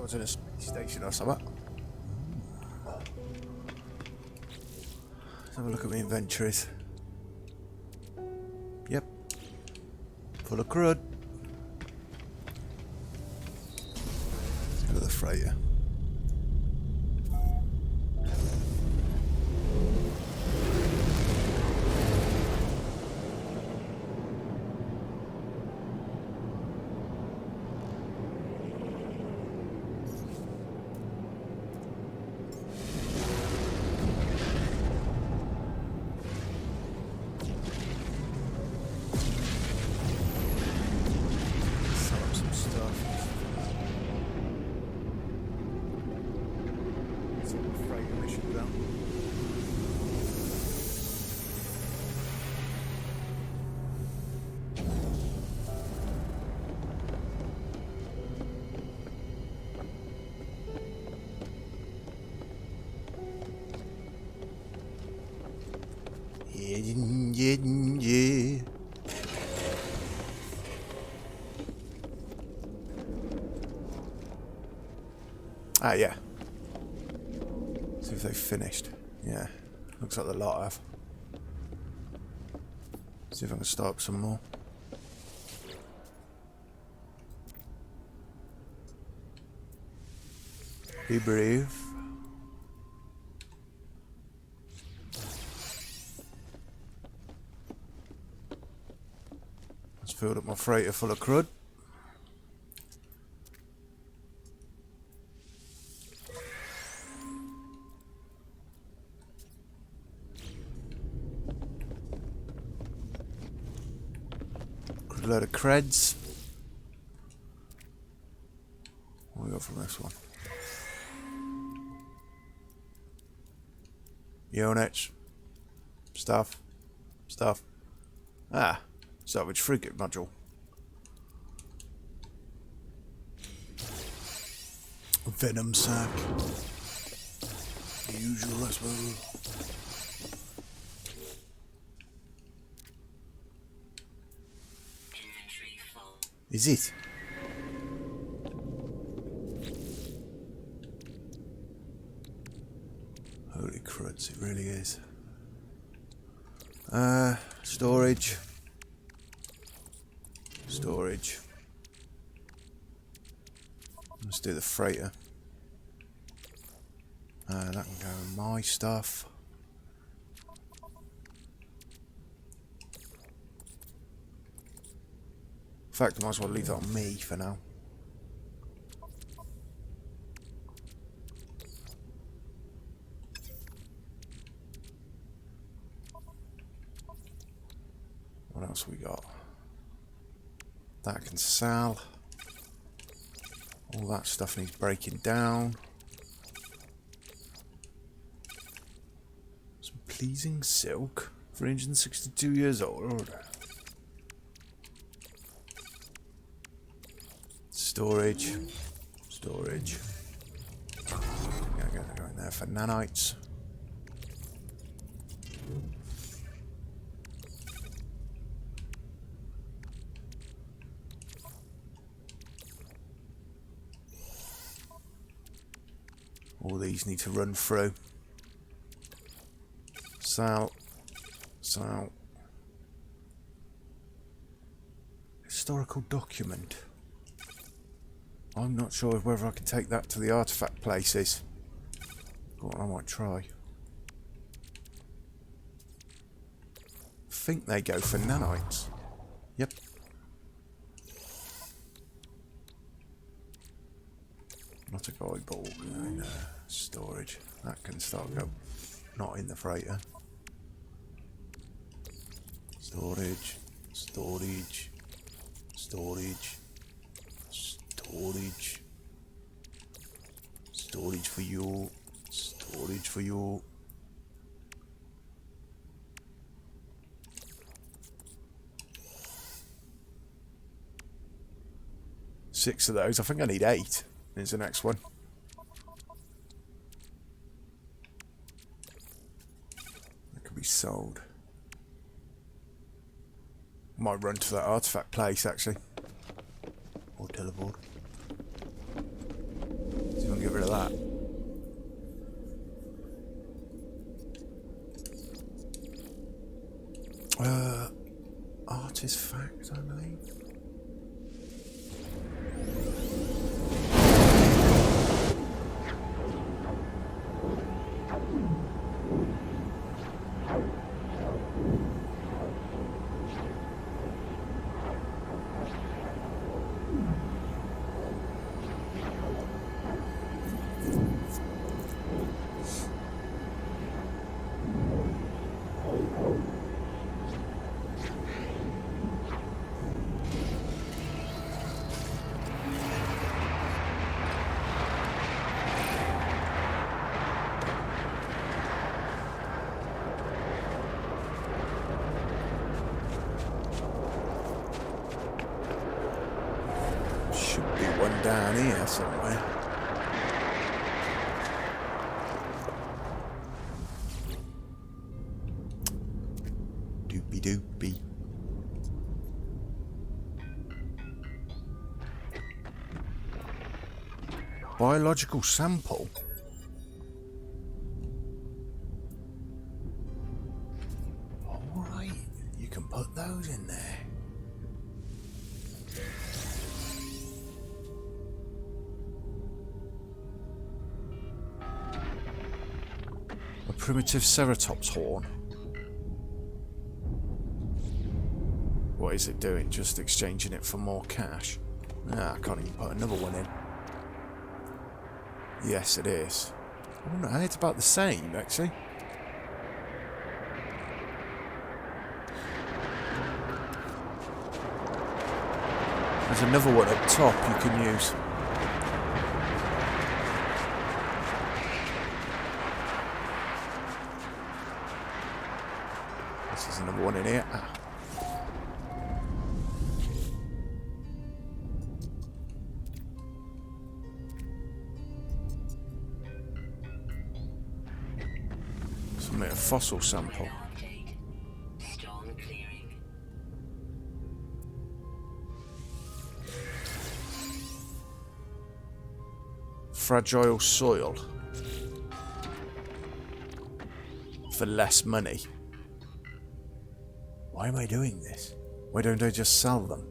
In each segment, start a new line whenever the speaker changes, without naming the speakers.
was in a space station or something. Let's have a look at my inventories. Yep. Full of crud. Let's go to the freighter. Yeah. Ah, yeah. See if they've finished. Yeah. Looks like the lot have. See if I can start up some more. Be brave. Just filled up my freighter full of crud. A load of creds. What do we got from this one? Units. Stuff. Ah, salvage frigate module. Venom sack. The usual, I suppose. Is it? Holy cruds, it really is. Storage. Let's do the freighter. That can go in my stuff. In fact, I might as well leave that on me for now. What else we got? That can sell. All that stuff needs breaking down. Some pleasing silk. 362 years old. Storage. Go in there for nanites. All these need to run through. Sal. Historical document. I'm not sure whether I can take that to the artifact places. But I might try. I think they go for nanites. Yep. Not a guidebook. No. Storage. That can start go. Not in the freighter. Storage for you. Six of those. I think I need 8. Here's the next one. That could be sold. Might run to that artifact place actually. Or teleport. rid of that. Artifact, I believe. Down here somewhere. Doopy doopy. Biological sample. Alright, you can put those in there. Primitive Ceratops horn. What is it doing? Just exchanging it for more cash? Ah, I can't even put another one in. Yes, it is. Oh no, it's about the same, actually. There's another one up top you can use. There's another one in here. Ah. Submit a fossil sample. Fragile soil. For less money. Why am I doing this? Why don't I just sell them?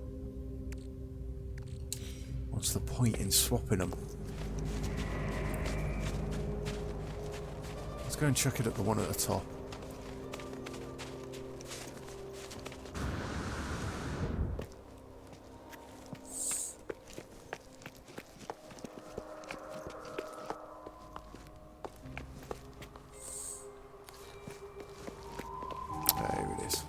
What's the point in swapping them? Let's go and chuck it at the one at the top. There it is.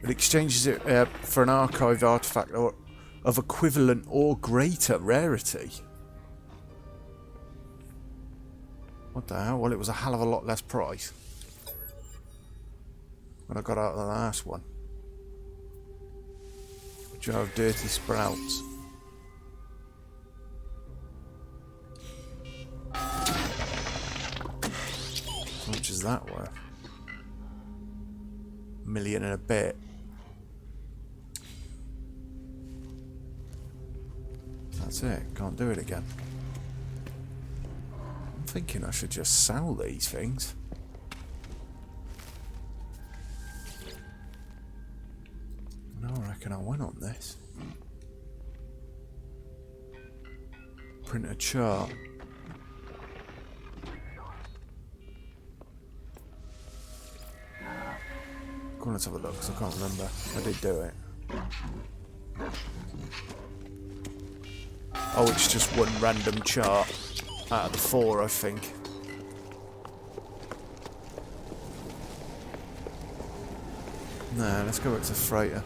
It exchanges it for an archived artifact or of equivalent or greater rarity. What the hell? Well, it was a hell of a lot less price when I got out of the last one. Jar of dirty sprouts. How much is that worth? $1 million and a bit. That's it. Can't do it again. I'm thinking I should just sell these things. No, I reckon I win on this. Print a chart. Go on, let's have a look, because I can't remember. I did do it. Oh, it's just one random chart out of the 4, I think. Nah, let's go back to freighter.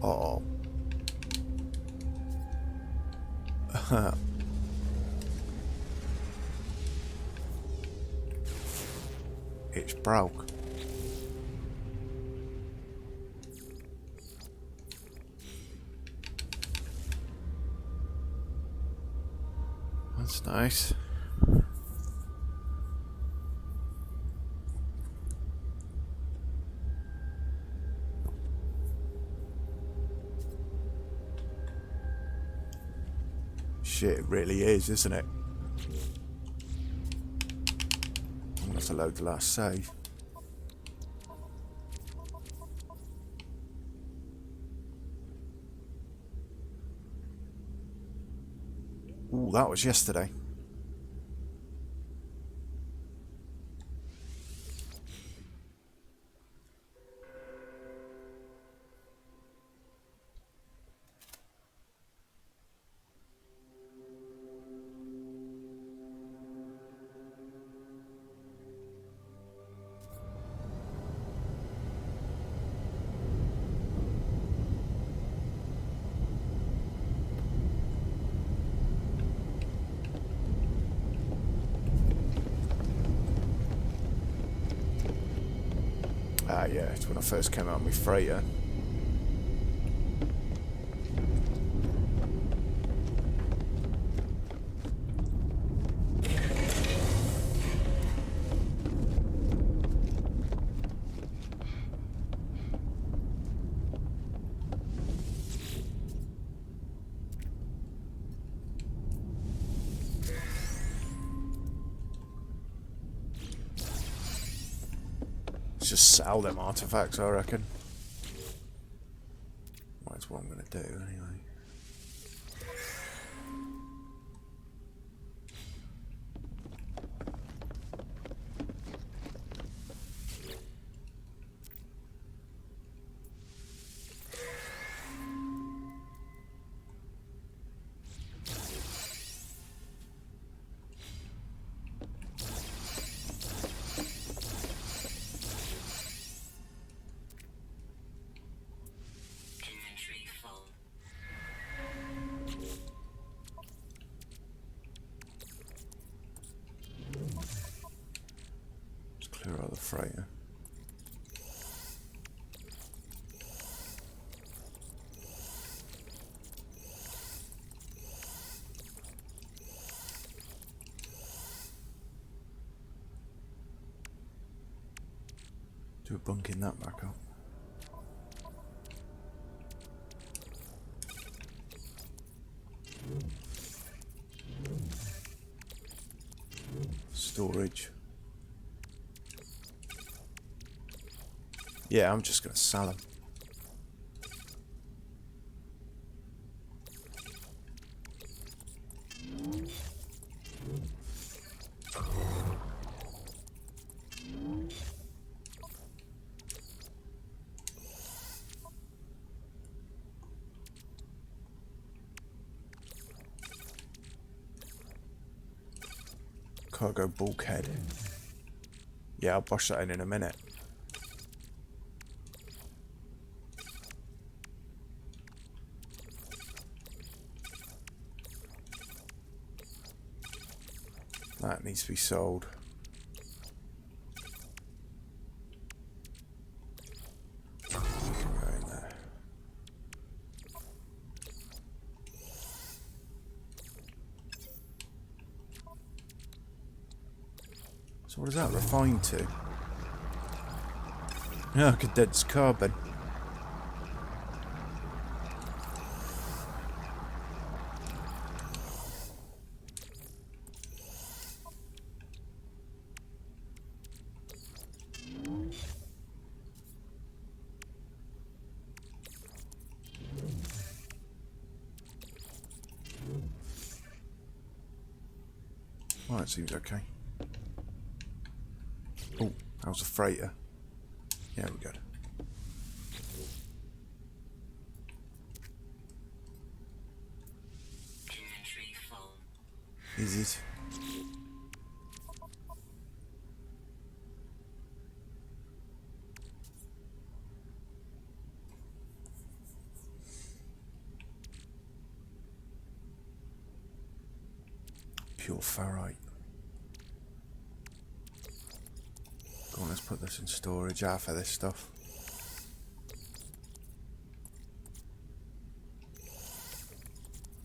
Uh-oh. broke. That's nice. Shit, it really is, isn't it? I'm gonna have to load the last save. Ooh, that was yesterday. Ah, yeah, it's when I first came out with freighter. Let's just sell them artifacts, I reckon. Well, that's what I'm going to do, anyway. Just clear out the freighter. Do a bunking that back up. Storage. Yeah, I'm just going to sell them. Cargo bulkhead. Yeah, I'll brush that in a minute. That needs to be sold. Go in there. So what is that refined to? Yeah, condensed carbon. Well, that seems okay. Oh, that was a freighter. Yeah, we're good. Is it? Pure ferrite. Go on, let's put this in storage, half of this stuff.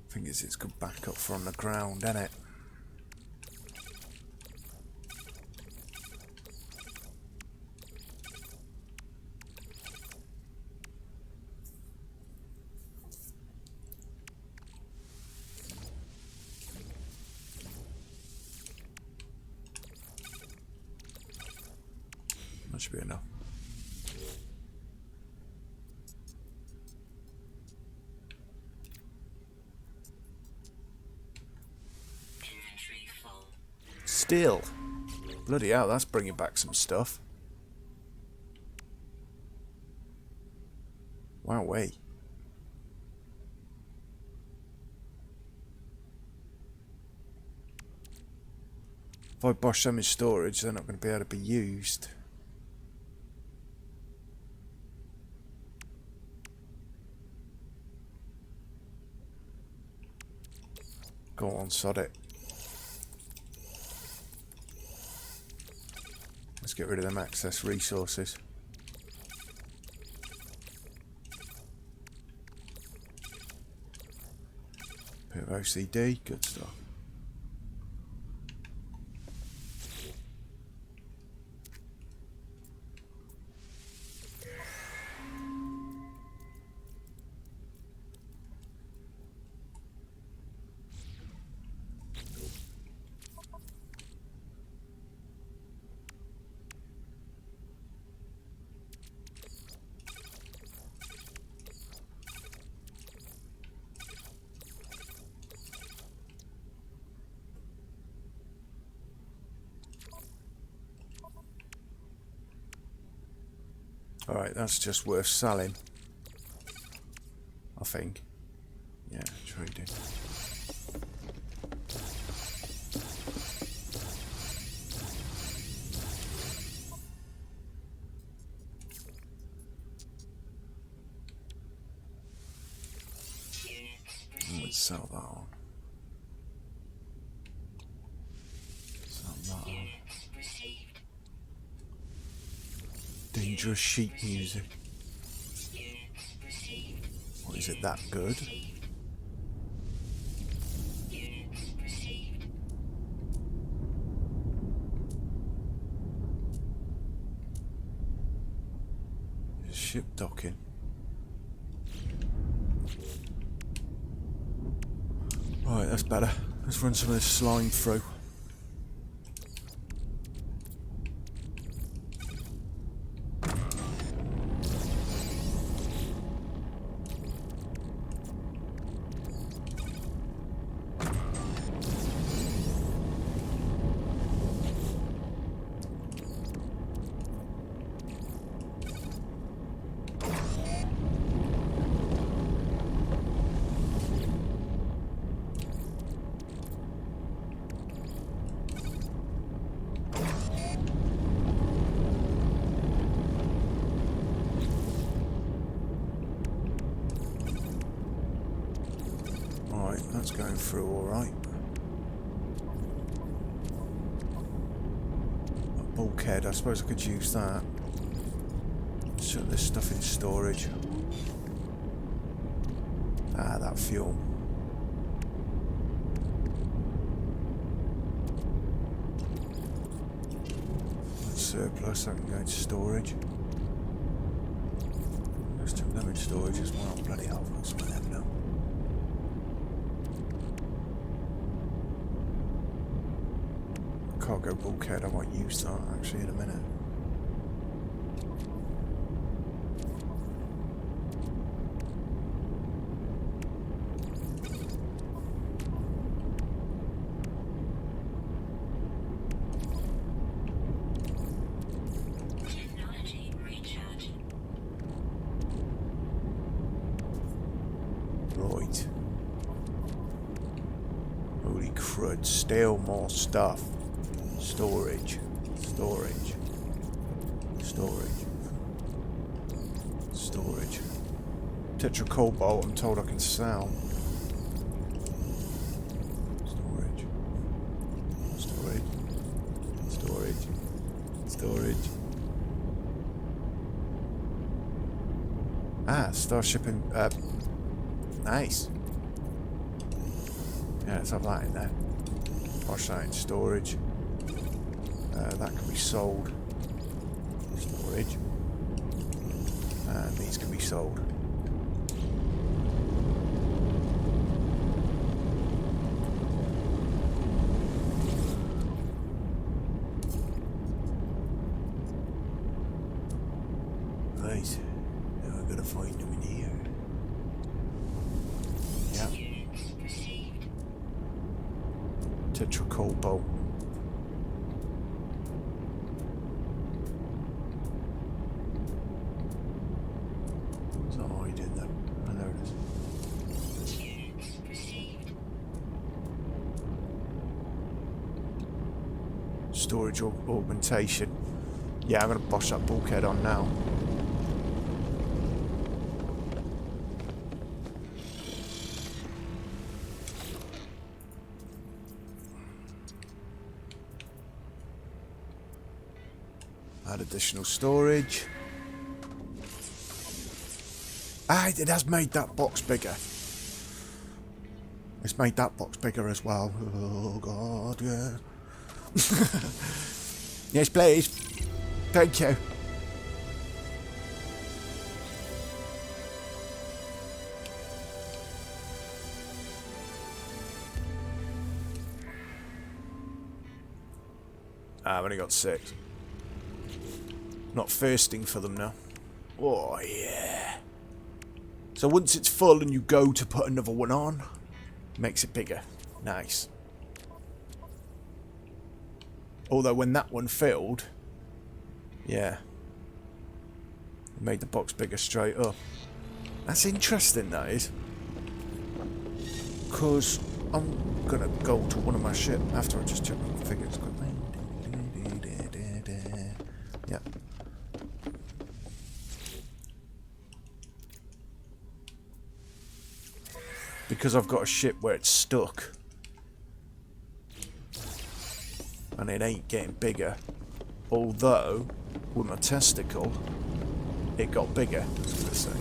I think it's good backup for on the ground, isn't it? That should be enough. Still. Bloody hell, that's bringing back some stuff. Wow, wait. If I bosh them in storage, they're not going to be able to be used. Go on, sod it. Let's get rid of them access resources. Bit of OCD, good stuff. Alright, that's just worth selling. I think. Yeah, trading. Let's sell that on. Sell that on. Dangerous sheet music. What, is it that good? Ship docking. Right, that's better. Let's run some of this slime through. That's going through alright. A bulkhead, I suppose I could use that. Shut this stuff in storage. Ah, that fuel. That's surplus, I can go into storage. Let's chuck them in storage as well. Bloody hell, I've got some of them now. Cargo bulkhead, I might use that actually in a minute. Right. Holy crud, still more stuff. Storage, storage, storage, storage. Tetracobalt, I'm told I can sell. Storage, storage, storage, storage. Starship in... nice. Yeah, let's have that in there. Wash that in storage. That can be sold. Storage. And these can be sold. Right. Now I've got to find them in here. Yeah. Tetracobalt. What's that hiding there? Oh, there it is. Storage augmentation. Yeah, I'm going to bosh that bulkhead on now. Add additional storage. It has made that box bigger. It's made that box bigger as well. Oh god, yeah. Yes, please. Thank you. I've only got 6. Not thirsting for them now. Oh, yeah. So once it's full and you go to put another one on, makes it bigger. Nice. Although when that one filled, yeah, it made the box bigger straight up. That's interesting, that is. Because I'm going to go to one of my ships after I just check my figures quickly. Yeah. Because I've got a ship where it's stuck and it ain't getting bigger, although with my testicle it got bigger, I was gonna say.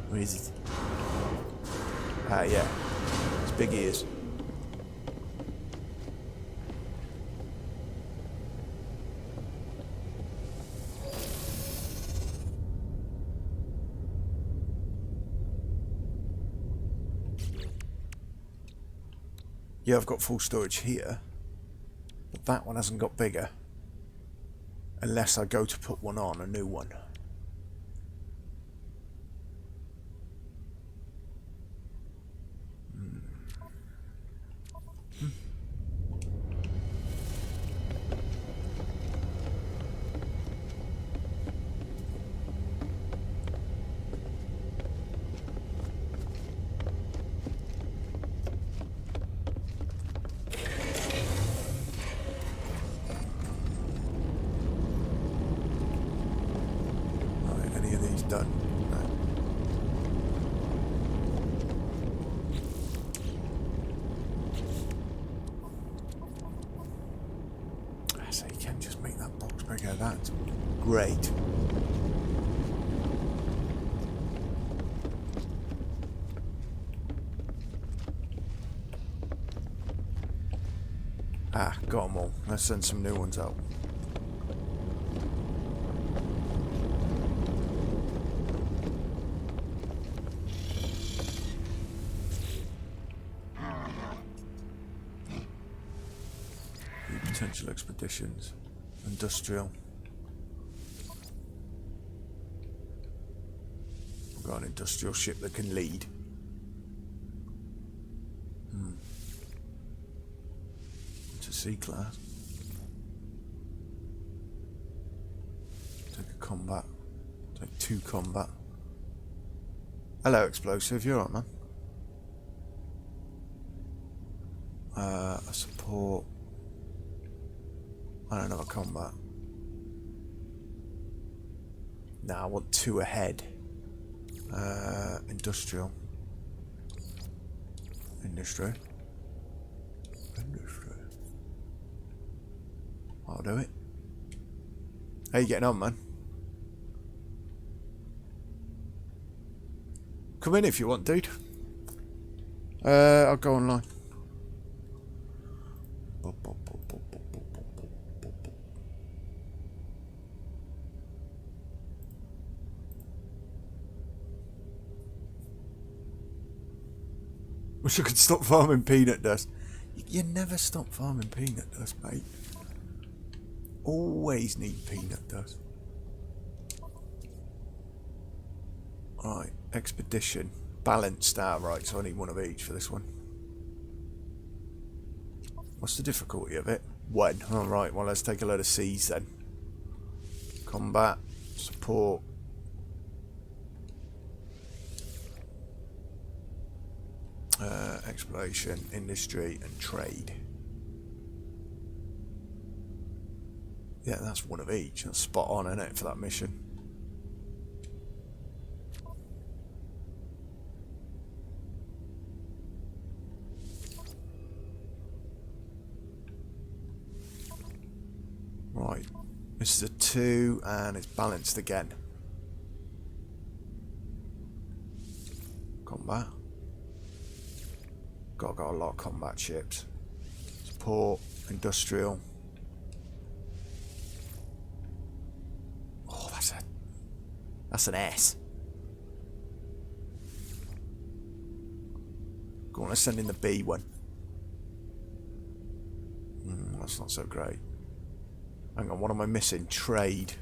Where is it? Ah, yeah, it's big ears. Yeah, I've got full storage here, but that one hasn't got bigger. Unless I go to put one on, a new one. Done. So you can just make that box bigger. That's great. Got them all. Let's send some new ones out. Potential expeditions. Industrial. We've got an industrial ship that can lead. It's a C-class. Take a combat. Take 2 combat. Hello, explosive. You alright, man? A support. I don't know, a combat. Nah, I want 2 ahead. Industrial. Industry. I'll do it. How you getting on, man? Come in if you want, dude. I'll go online. Wish I could stop farming peanut dust. You never stop farming peanut dust, mate. Always need peanut dust. Right, expedition. Balanced out, right, so I need one of each for this one. What's the difficulty of it? 1. Alright, well let's take a load of C's then. Combat, support. Exploration, industry and trade. Yeah, that's one of each. That's spot on, isn't it, for that mission? Right. This is a 2 and it's balanced again. Combat. Got a lot of combat ships. Support, industrial. Oh, that's an S. Go on, let's send in the B one. That's not so great. Hang on, what am I missing? Trade.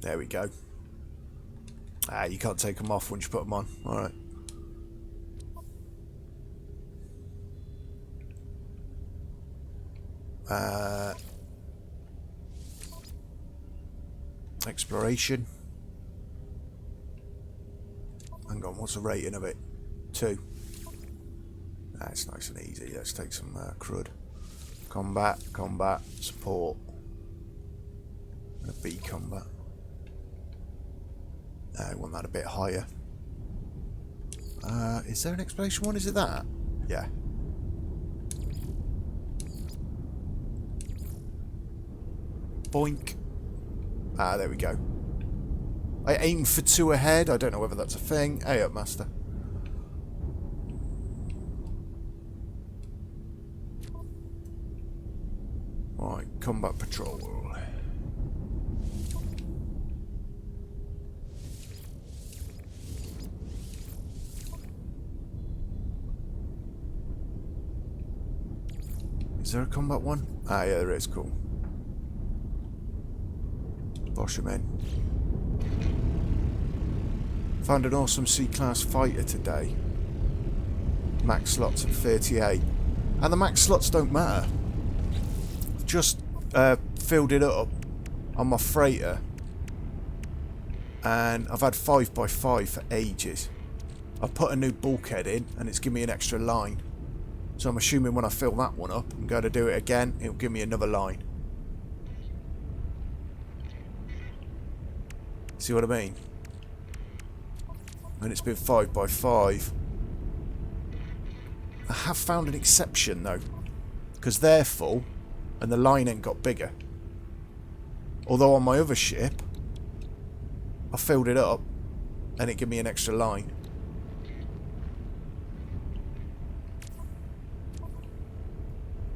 There we go. Ah, you can't take them off once you put them on. Alright. Exploration. Hang on, what's the rating of it? 2. That's nice and easy. Let's take some crud. Combat, support. And a B combat. I want that a bit higher. Is there an exploration one? Is it that? Yeah. Boink. Ah, there we go. I aim for 2 ahead. I don't know whether that's a thing. Hey up, master. Right, combat patrol. Is there a combat one? Ah, yeah, there is. Cool. Bosh him in. Found an awesome C-class fighter today. Max slots at 38. And the max slots don't matter. Just filled it up on my freighter. And I've had 5x5 for ages. I've put a new bulkhead in and it's given me an extra line. So I'm assuming when I fill that one up and go to do it again, it'll give me another line. See what I mean? And it's been 5x5. I have found an exception though, because they're full and the line ain't got bigger. Although on my other ship, I filled it up and it gave me an extra line.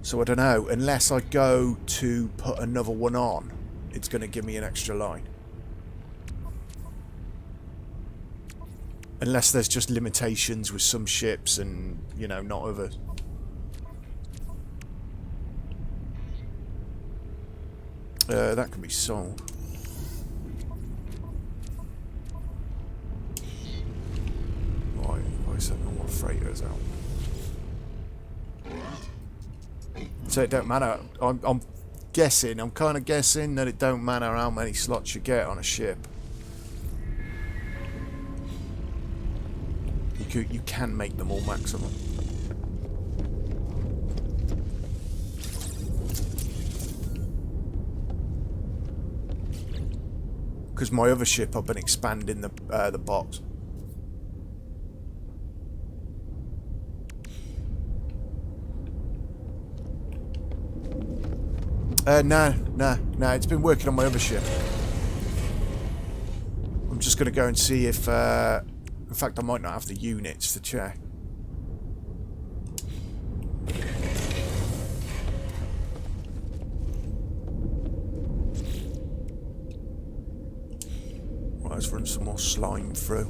So I don't know, unless I go to put another one on, it's going to give me an extra line. Unless there's just limitations with some ships and, you know, not others. That can be sold. Right, I sent all my freighters out. So it don't matter. I'm guessing, I'm kind of guessing that it don't matter how many slots you get on a ship. You can make them all maximum. Because my other ship, I've been expanding the box. No. It's been working on my other ship. I'm just going to go and see if... in fact, I might not have the units to check. Right, let's run some more slime through.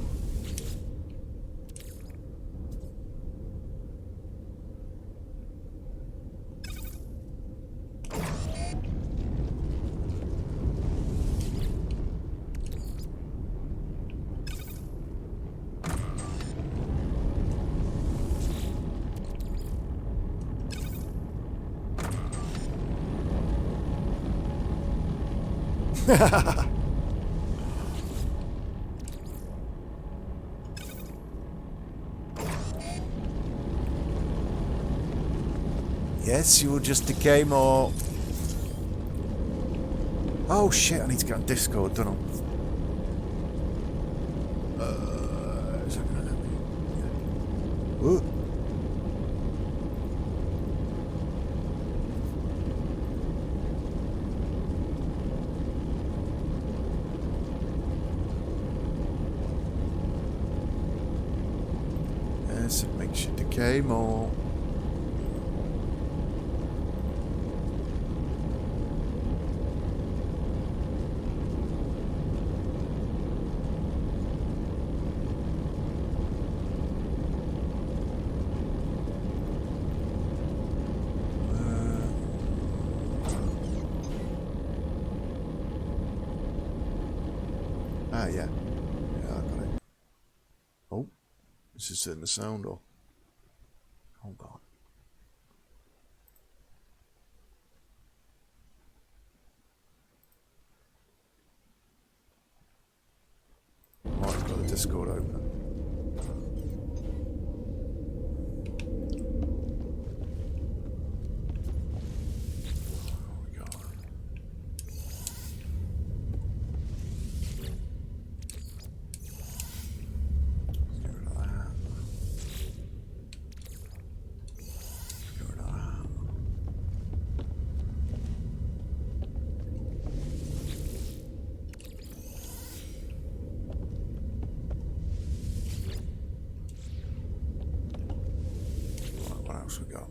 Yes, you will just decay more. Oh shit, I need to get on Discord, don't I? Is that gonna let me? Yeah. Ooh. Yes, it makes you decay more. Yeah. Yeah, I got it. Oh, is this in the sound or? Hold on. Right, I've got the Discord open. What else we got?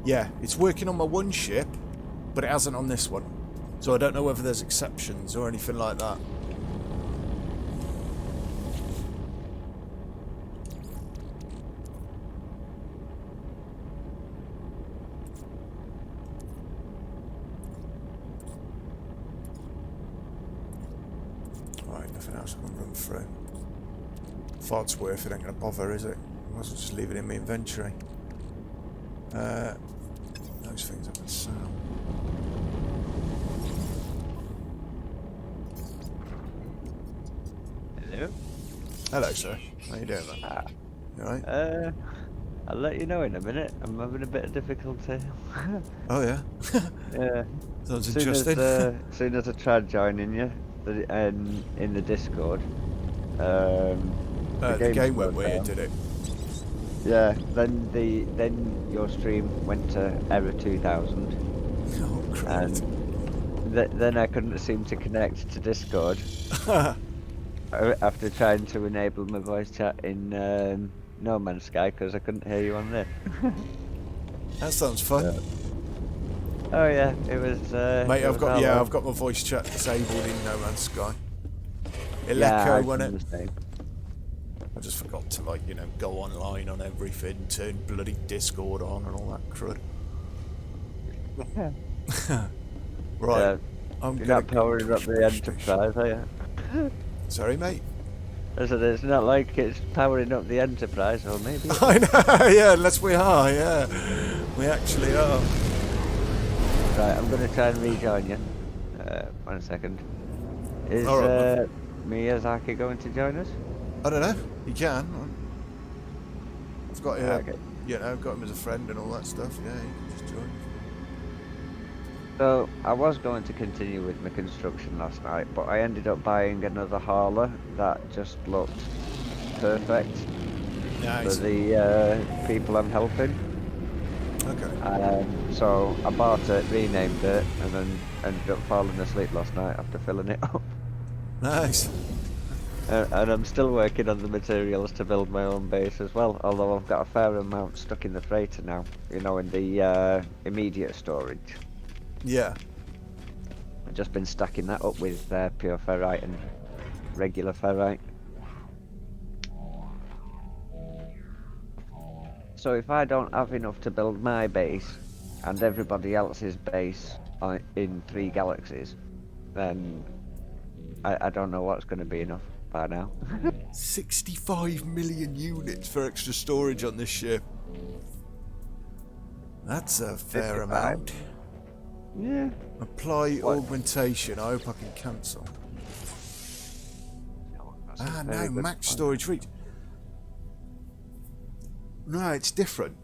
Yeah, it's working on my one ship, but it hasn't on this one. So I don't know whether there's exceptions or anything like that. Right, nothing else I can run through. Fartsworth, it ain't gonna bother, is it? Might as well just leave it in my inventory. Those things I can sell.
Hello?
Hello, sir. How you doing, man? You alright?
I'll let you know in a minute. I'm having a bit of difficulty.
Oh, yeah?
Yeah.
Sounds interesting.
Soon as I tried joining you in the Discord, the
the game went
slowed
weird,
down.
did it?
Yeah. Then your stream went to error 2000,
Oh, great.
and then I couldn't seem to connect to Discord after trying to enable my voice chat in No Man's Sky because I couldn't hear you on there.
That sounds fun.
Yeah. Oh yeah, it was.
Mate,
It was all over.
I've got my voice chat disabled in No Man's Sky. It'll
Yeah,
echo,
I
won't
can
it?
understand.
I just forgot to, like, you know, go online on everything, turn bloody Discord on and all that crud. Right,
Yeah,
I'm
you're
gonna
not powering up the Enterprise, are you?
Sorry, mate.
I said it's not like it's powering up the Enterprise, or maybe.
I know, yeah, unless we are, yeah. We actually are.
Right, I'm gonna try and rejoin you. 1 second. Is
All right,
Miyazaki going to join us?
I don't know. You can. I've got
Okay.
I've got him as a friend and all that stuff. Yeah, you can just join.
So I was going to continue with my construction last night, but I ended up buying another hauler that just looked perfect for
Nice.
the people I'm helping.
Okay.
So I bought it, renamed it, and then ended up falling asleep last night after filling it up.
Nice.
And I'm still working on the materials to build my own base as well, although I've got a fair amount stuck in the freighter now, you know, in the immediate storage.
Yeah.
I've just been stacking that up with pure ferrite and regular ferrite. So if I don't have enough to build my base and everybody else's base in 3 galaxies, then I don't know what's going to be enough by now.
65 million units for extra storage on this ship. That's a fair
55.
amount.
Yeah.
Apply
What?
augmentation. I hope I can cancel.
That's a
Ah,
very
no,
good
max
point.
storage reach. No, it's different.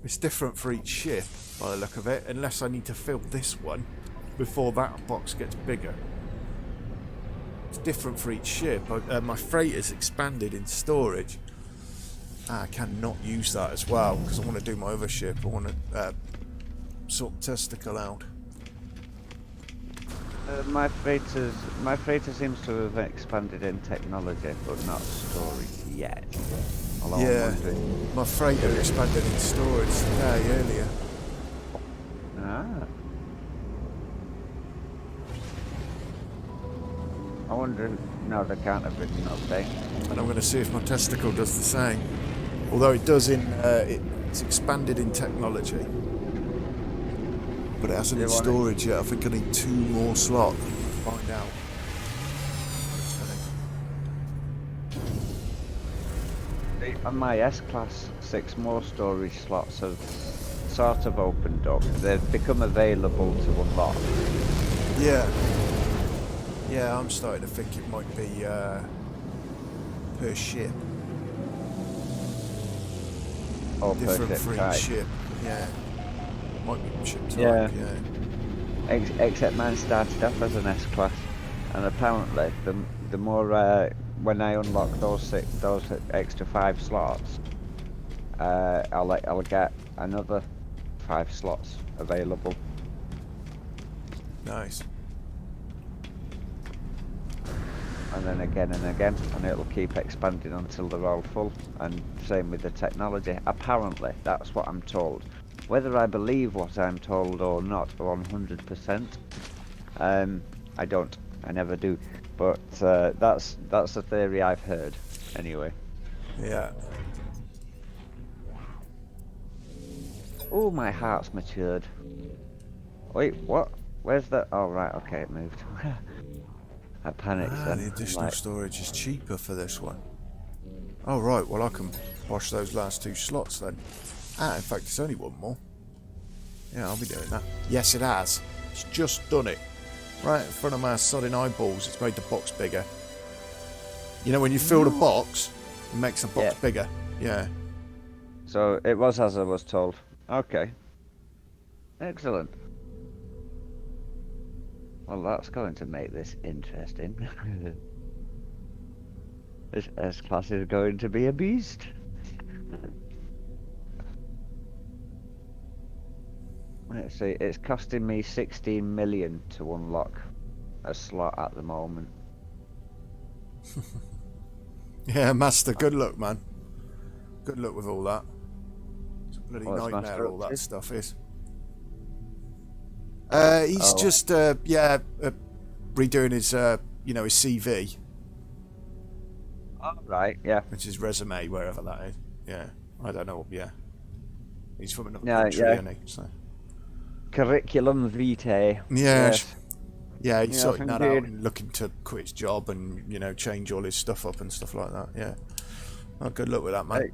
It's different for each ship, by the look of it, unless I need to fill this one before that box gets bigger. It's different for each ship. My freighter's expanded in storage. I cannot use that as well, because I want to do my other ship. I want to sort testicle out.
My freighter seems to have expanded in technology, but not storage yet. Although
Yeah,
I'm wondering.
my freighter expanded in storage today, earlier.
Ah. I wonder. No, they can't have been an update.
And I'm going to see if my testicle does the same. Although it does it's expanded in technology. But it hasn't in
You want it?
storage yet. I think I need 2 more slots. Find out.
On my S-Class, 6 more storage slots have sort of opened up. They've become available to unlock.
Yeah. Yeah, I'm starting to think it might be per ship.
Or
Different
per
for each
type.
ship. Yeah. Might be ship type,
Yeah.
yeah.
Except mine started off as an S-Class, and apparently the more when I unlock those extra 5 slots, I'll get another 5 slots available.
Nice.
And then again and again, and it'll keep expanding until they're all full. And same with the technology. Apparently, that's what I'm told. Whether I believe what I'm told or not, 100%, I don't. I never do. But that's the theory I've heard, anyway.
Yeah.
Oh, my heart's matured. Wait, what? Where's that? Oh, right, okay, it moved. I panicked then.
The additional
Like,
storage is cheaper for this one. Oh, right. Well, I can wash those last 2 slots then. In fact, it's only 1 more. Yeah, I'll be doing that. Yes, it has. It's just done it. Right in front of my sodding eyeballs, it's made the box bigger. You know, when you fill the box, it makes the box
Yeah.
bigger. Yeah.
So it was as I was told. Okay. Excellent. Well, that's going to make this interesting. This S-Class is going to be a beast. Let's see, it's costing me 16 million to unlock a slot at the moment.
Yeah, Master, good luck, man. Good luck with all that. It's a bloody
What's
nightmare,
Master
all
up
that
to?
stuff is. He's
Oh.
just, redoing his, his CV,
Oh, right, yeah.
which is resume, wherever that is. Yeah, I don't know, yeah. He's from another
Yeah,
country,
yeah.
isn't he? So.
Curriculum vitae.
Yeah,
Yes.
yeah, he's
Yeah,
sorting that
indeed.
out and looking to quit his job and, change all his stuff up and stuff like that, yeah. Oh, good luck with that, man.
Hey,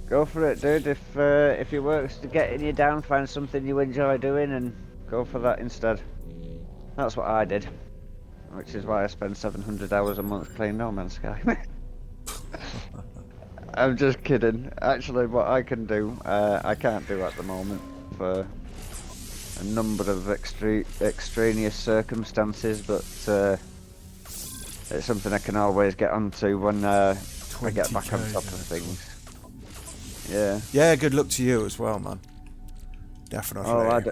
go for it, dude. If your work's to getting you down, find something you enjoy doing and go for that instead. That's what I did. Which is why I spend 700 hours a month playing No Man's Sky. I'm just kidding. Actually, what I can do, I can't do at the moment for a number of extraneous circumstances, but it's something I can always get onto when I get back on
20K,
top of
yeah.
things. Yeah.
Yeah, good luck to you as well, man. Definitely.
Oh,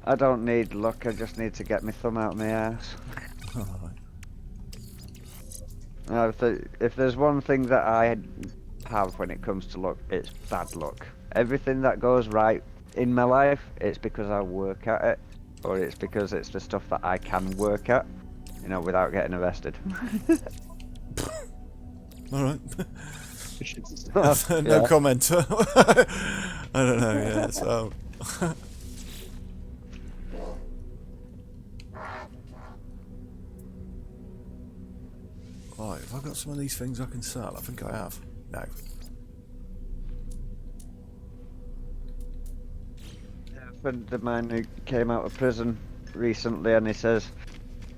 I don't need luck, I just need to get my thumb out my ass. If there's one thing that I have when it comes to luck, it's bad luck. Everything that goes right in my life, it's because I work at it, or it's because it's the stuff that I can work at, you know, without getting arrested.
Alright.
Yeah.
No comment. I don't know, yeah, so... Right, have I got some of these things I can sell? I think I have. No.
A friend of mine who came out of prison recently, and he says,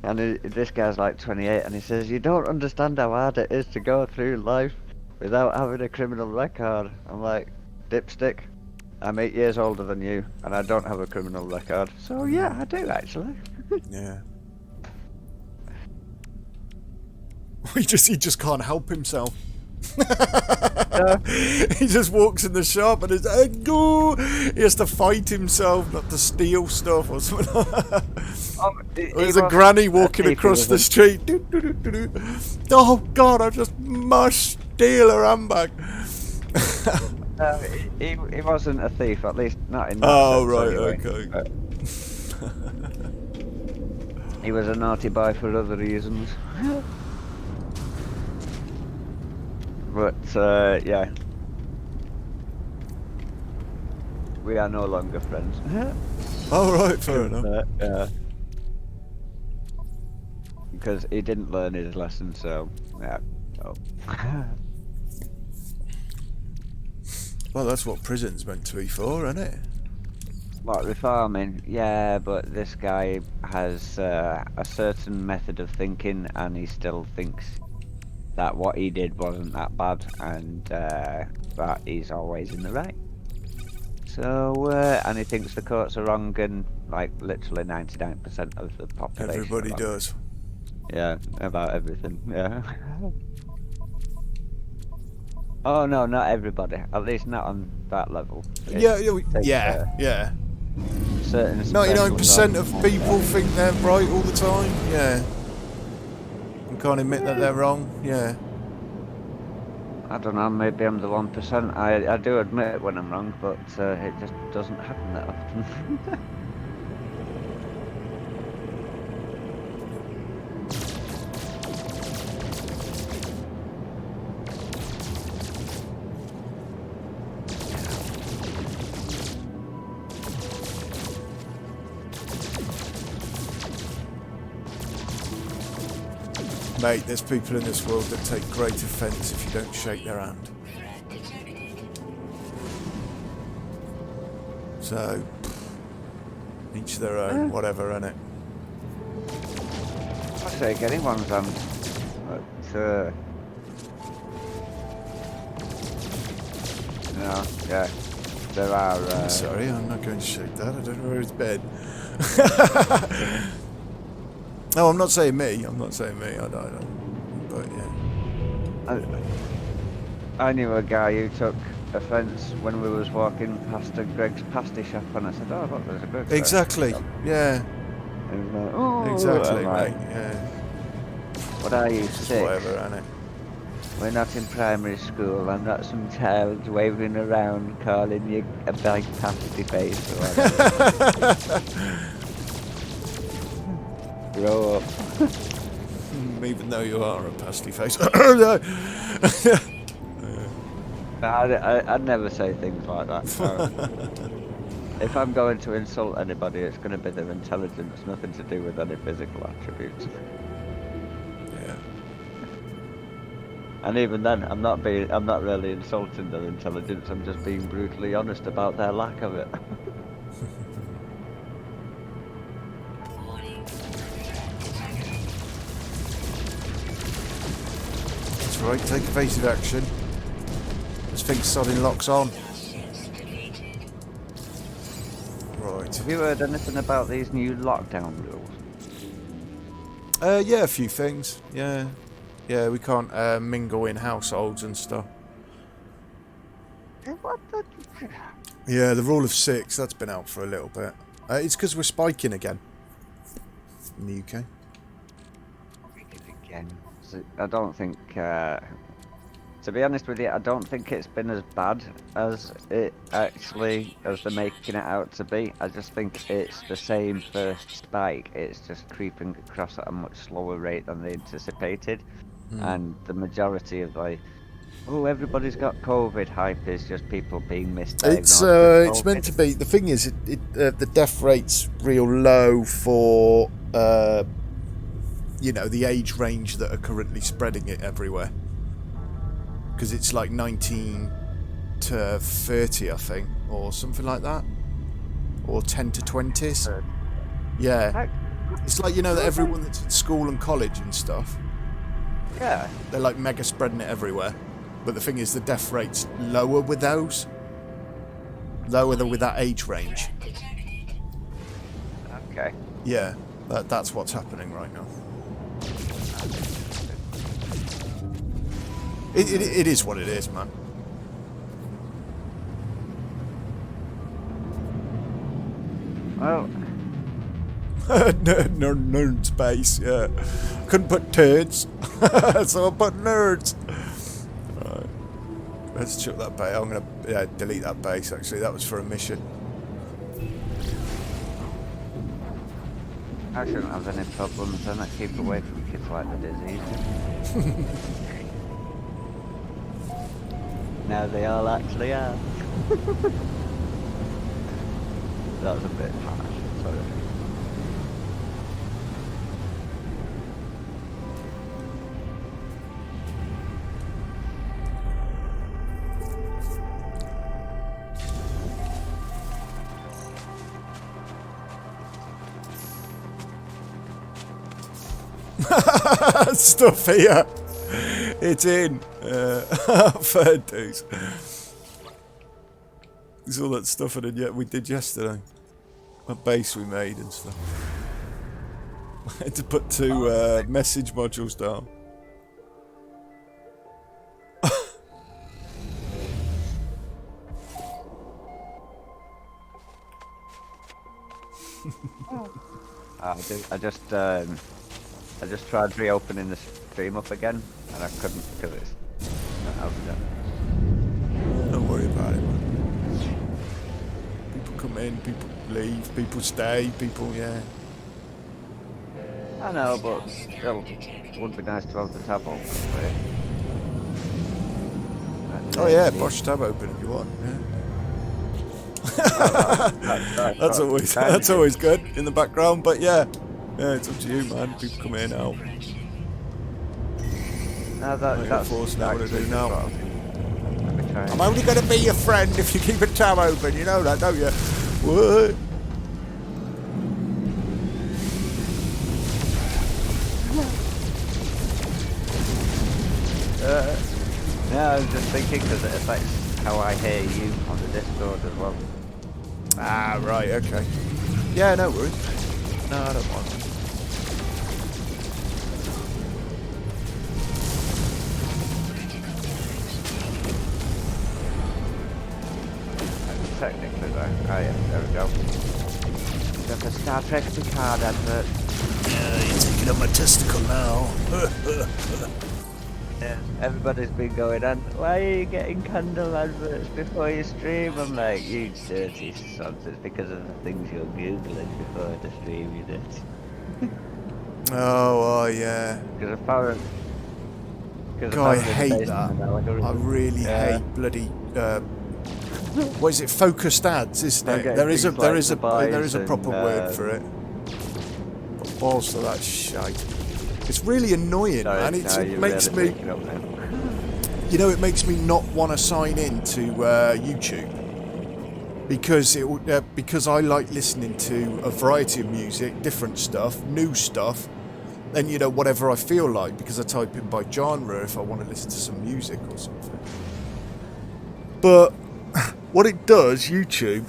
this guy's like 28, and he says, you don't understand how hard it is to go through life without having a criminal record. I'm like, dipstick, I'm 8 years older than you, and I don't have a criminal record. So yeah, I do actually.
Yeah. He just can't help himself. He just walks in the shop and he has to fight himself not to steal stuff or something. There's a granny walking across the street. Oh God, I just must steal her handbag.
He wasn't a thief, at least not in that
Oh
sense,
right,
anyway.
okay.
He was a naughty boy for other reasons. But yeah, we are no longer friends.
Oh right, fair enough.
Yeah. Because he didn't learn his lesson, so yeah. Oh.
Well, that's what prison's meant to be for, isn't it?
What, reforming? Yeah, but this guy has a certain method of thinking, and he still thinks that what he did wasn't that bad, and that he's always in the right. So, and he thinks the courts are wrong, and like literally 99% of the population.
Everybody does.
Yeah, about everything. Yeah. Oh no, not everybody. At least not on that level.
Yeah.
Certain
99% of people think they're right all the time. Yeah. And can't admit that they're wrong. Yeah.
I don't know, maybe I'm the 1%. I do admit when I'm wrong, but it just doesn't happen that often.
Mate, there's people in this world that take great offence if you don't shake their hand. So, each their own, whatever, innit?
I shake anyone's hand. But, no, yeah. There are.
Sorry, I'm not going to shake that. I don't know where it's bed. No, I'm not saying me. I'm not saying me. I don't. But yeah.
I knew a guy who took offence when we was walking past a Greg's pasty shop, and I said, "Oh, look, there's a Greg's."
Exactly. Yeah.
And he was like, "Oh,
Exactly,
I'm like,
mate. Yeah.
What are you,
Just
6?
whatever, innit?
We're not in primary school. I'm not some child waving around calling you a big pasty face or whatever." Grow up.
Even though you are a pasty face.
I'd never say things like that. No. If I'm going to insult anybody, it's going to be their intelligence, nothing to do with any physical attributes.
Yeah.
And even then, I'm not really insulting their intelligence. I'm just being brutally honest about their lack of it.
right. Take evasive action. This thing's sodding locks on. Right.
Have you heard anything about these new lockdown rules?
Yeah, a few things. Yeah. Yeah, we can't mingle in households and stuff.
What the?
Yeah, the rule of 6, that's been out for a little bit. It's because we're spiking again in the UK.
Again. So I don't think, to be honest with you, I don't think it's been as bad as they're making it out to be. I just think it's the same first spike. It's just creeping across at a much slower rate than they anticipated. And the majority of everybody's got COVID hype is just people being misdiagnosed.
It's meant to be. The thing is, the death rate's real low for the age range that are currently spreading it everywhere. Because it's like 19 to 30, I think, or something like that, or 10 to 20s. Yeah, it's like that everyone that's at school and college and stuff.
Yeah,
they're like mega spreading it everywhere. But the thing is, the death rate's lower with those. Lower than with that age range.
Okay.
Yeah, that's what's happening right now. It is what it is, man.
Well,
nerd space, yeah. Couldn't put turds, so I put nerds. Right. Let's chuck that base. I'm gonna delete that base. Actually, that was for a mission.
I shouldn't have any problems then. I keep away from kids like the disease. Now they all actually are. That was a bit harsh. Sorry.
Stuff here. It's in. Fair dues. There's all that stuff in it we did yesterday. A base we made and stuff. I had to put 2 message modules down.
I just tried reopening the stream up again, and I couldn't because it's not out of it.
Don't worry about it, man. People come in, people leave, people stay, people, yeah.
I know, but still, it would be nice to have the tab open.
Oh yeah, Bosch tab open if you want. Yeah. That's always good in the background, but yeah, it's up to you, man. People come in out.
No, that's
forced now. What to do now?
I'm
I'm only going to be your friend if you keep a tab open. You know that, don't you? What?
No, I was just thinking because it affects how I hear you on the Discord as well.
Ah, right, okay. Yeah, no worries. No, I don't mind.
Technically though, oh yeah, there we go. Got the Star Trek Picard advert.
Yeah, you're taking up my testicle now.
Yeah, everybody's been going on, why are you getting candle adverts before you stream? I'm like, you dirty sods, it's because of the things you're googling before the stream, you dirty.
Oh, yeah.
Because apparently...
God, I hate that. I really hate bloody... what is it? Focused ads, isn't it? There is a proper word for it. But balls to that shite. It's really annoying, man. It makes me, it makes me not want to sign in to YouTube because I like listening to a variety of music, different stuff, new stuff, And, you know, whatever I feel like, because I type in by genre if I want to listen to some music or something. But what it does, YouTube,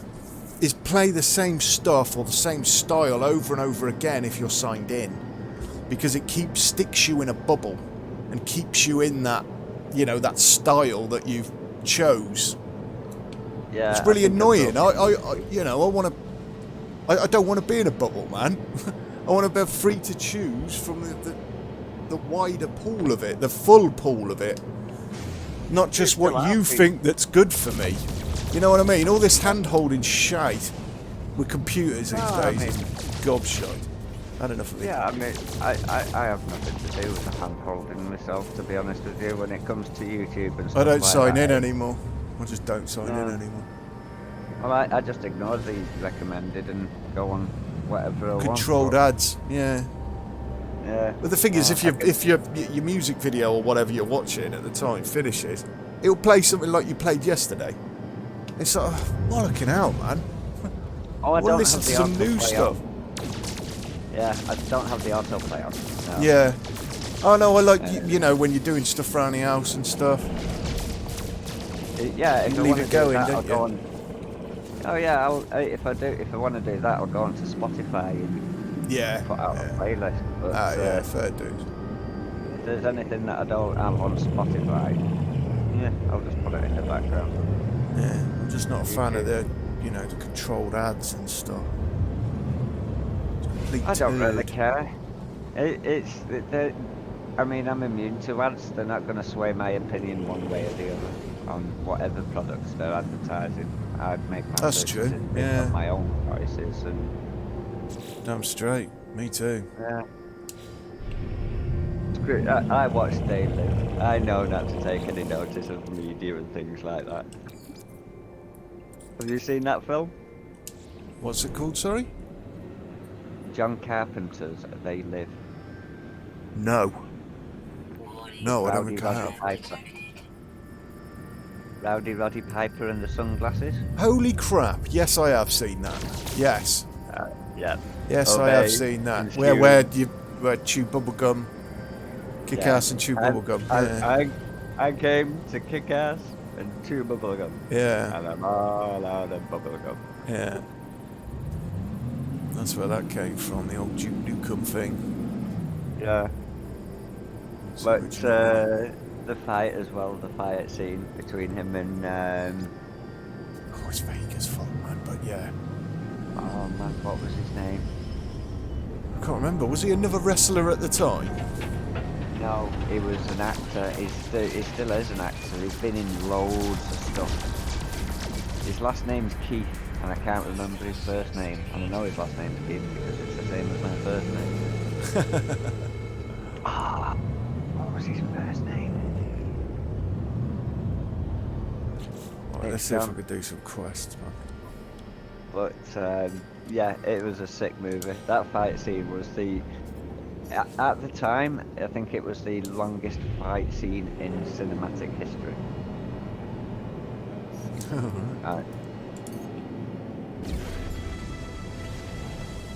is play the same stuff or the same style over and over again if you're signed in. Because it sticks you in a bubble and keeps you in that, you know, that style that you've chose.
Yeah,
it's really annoying. I don't want to be in a bubble, man. I want to be free to choose from the wider pool of it, the full pool of it. Not just what you think that's good for me. You know what I mean? All this hand-holding shite with computers these days is gobshite. I had enough of it.
Yeah, I mean, I have nothing to do with the hand-holding myself, to be honest with you, when it comes to YouTube and stuff.
I don't sign in anymore. I just don't sign in anymore.
Well, I just ignore the recommended and go on whatever I want.
Controlled ads, yeah.
Yeah.
But the thing is, if your music video or whatever you're watching at the time finishes, it'll play something like you played yesterday. It's like, bollocking out, man.
Oh, I don't
listen
have
to
the
some new stuff.
Yeah, I don't have the autoplay on. No.
Yeah. Oh no, I like you know when you're doing stuff around the house and stuff.
Yeah, if
you
I
leave
want
it
to
going,
do that,
don't
I'll
you?
go on. Oh yeah, if I want to do that, I'll go onto Spotify and
Yeah.
put out a playlist. But,
yeah, fair dues.
If there's anything that I don't have on Spotify, yeah, I'll just put it in the background.
Yeah, I'm just not a fan of the, you know, the controlled ads and stuff.
I don't really care. I mean, I'm immune to ads. They're not going to sway my opinion one way or the other on whatever products they're advertising. I'd make my
That's true.
purchases based
Yeah.
on my own choices and.
Damn straight. Me too.
Yeah. Screw. I watch They Live. I know not to take any notice of media and things like that. Have you seen that film?
What's it called, sorry?
John Carpenter's They Live.
No. No, I don't
Rowdy
think I
Roddy
have.
Piper. Rowdy Roddy Piper and the sunglasses.
Holy crap. Yes, I have seen that. Yes.
Yeah.
Yes, I have seen that. Where chew bubblegum, kick ass and chew bubblegum. Yeah.
I came to kick ass and chew bubblegum.
Yeah.
And I'm all out of bubblegum.
Yeah. That's where that came from, the old Duke Nukem thing.
Yeah.
It's
But
original.
the fight as well, the fight scene between him and
Oh, it's Vegas' fault, man, but yeah.
oh man, what was his name?
I can't remember. Was he another wrestler at the time?
No, he was an actor. He still is an actor. He's been in loads of stuff. His last name's Keith, and I can't remember his first name. And I know his last name's Keith because it's the same as my first name. What was his first name?
Right, let's see if I could do some quests, man.
But yeah, it was a sick movie. That fight scene was at the time, I think it was the longest fight scene in cinematic history.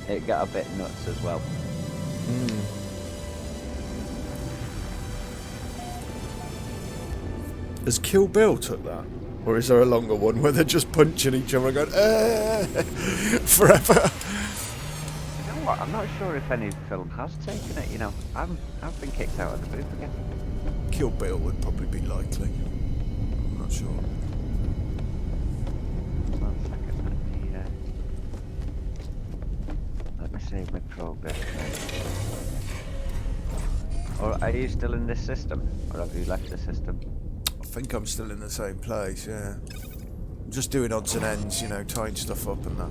It got a bit nuts as well.
Has Kill Bill took that? Or is there a longer one where they're just punching each other and going, forever?
You know what? I'm not sure if any film has taken it. You know, I've been kicked out of the booth again.
Kill Bill would probably be likely. I'm not sure.
1 second, let me save my progress. Or are you still in this system, or have you left the system?
I think I'm still in the same place, yeah. I'm just doing odds and ends, you know, tying stuff up and that.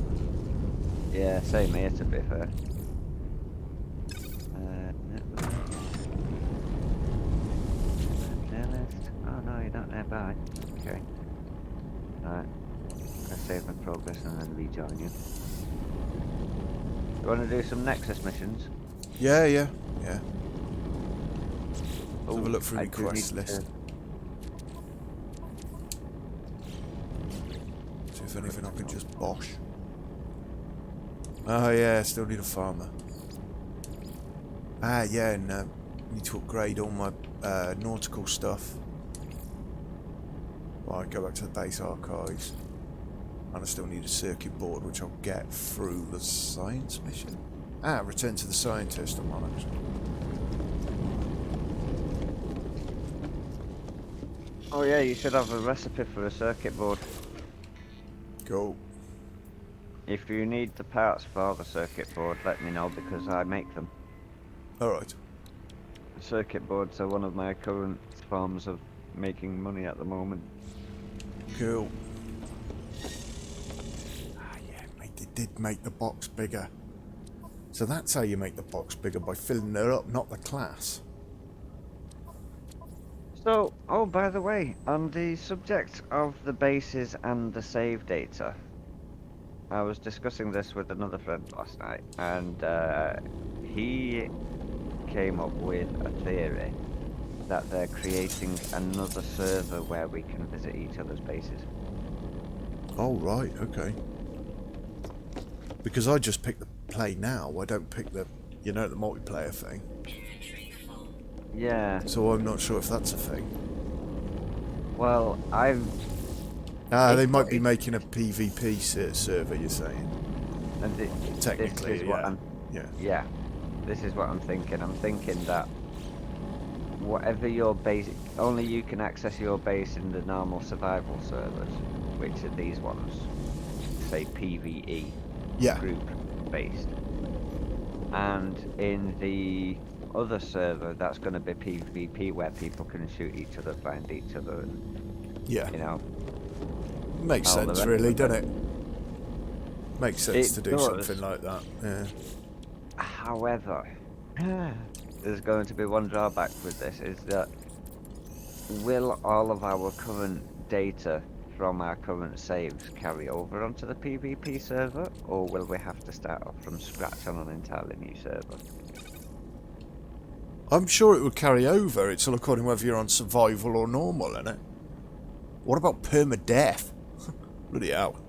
Yeah, same here to be fair. Oh no, you're not nearby. Okay. Alright. I'll save my progress and then rejoin you. You want to do some Nexus missions?
Yeah. Let's
Oh,
have a look through
I
the
do
quest
need
list.
to-
See if anything I can just bosh. Oh yeah, still need a farmer. Ah, yeah, and need to upgrade all my nautical stuff. Right, go back to the base archives. And I still need a circuit board, which I'll get through the science mission. Ah, return to the scientist. I'm on actually.
Oh yeah, you should have a recipe for a circuit board.
Cool.
If you need the parts for the circuit board, let me know because I make them.
Alright.
Circuit boards are one of my current forms of making money at the moment.
Cool. Ah, yeah, mate, they did make the box bigger. So that's how you make the box bigger, by filling it up, not the class.
So, oh, by the way, on the subject of the bases and the save data, I was discussing this with another friend last night, and he came up with a theory that they're creating another server where we can visit each other's bases.
Oh, right, okay. Because I just pick the play now, I don't pick the, you know, the multiplayer thing.
Yeah.
So I'm not sure if that's a thing.
Well, I've...
Ah, they might be making a PvP server, you're saying?
And
Technically,
this is what
yeah.
Yeah, this is what I'm thinking. I'm thinking that whatever your base, only you can access your base in the normal survival servers, which are these ones, say PvE,
Yeah.
group based. And in the other server, that's going to be PvP, where people can shoot each other, find each other, and
Yeah.
you know.
Makes
all the
sense,
rest
really,
of
doesn't it? Makes sense
It
to do
does.
something like that, yeah.
However, there's going to be one drawback with this, is that will all of our current data from our current saves carry over onto the PvP server, or will we have to start off from scratch on an entirely new server?
I'm sure it would carry over. It's all according to whether you're on survival or normal, isn't it? What about permadeath? Bloody hell.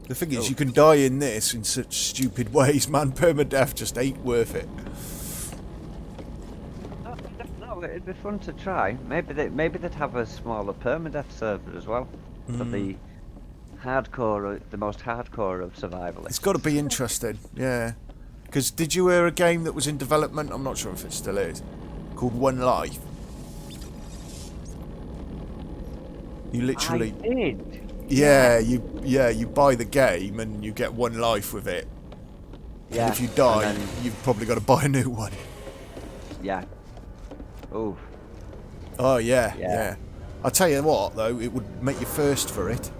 The thing is, you can die in this in such stupid ways, man. Permadeath just ain't worth it.
No, it'd be fun to try. Maybe they'd have a smaller permadeath server as well, for the hardcore, the most hardcore of survivalists.
It's got to be interesting, yeah. Because did you hear a game that was in development? I'm not sure if it still is. Called One Life. You literally...
I did.
Yeah, you buy the game and you get one life with it.
Yeah.
And if you die,
and then-
you've probably got to buy a new one.
Yeah. Ooh.
Oh, yeah,
Yeah.
yeah. I'll tell you what, though, it would make you thirst for it.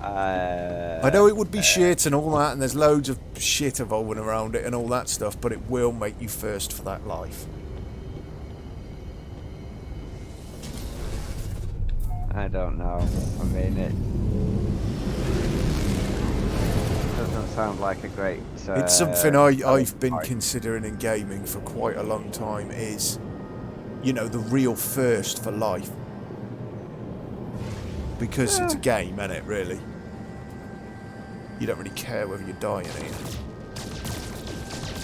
I know it would be shit and all that, and there's loads of shit evolving around it and all that stuff, but it will make you thirst for that life.
I don't know. I mean, it doesn't sound like a great...
It's something I've been
point.
considering in gaming for quite a long time, is, you know, the real thirst for life. Because it's a game, isn't it, really? You don't really care whether you die in it.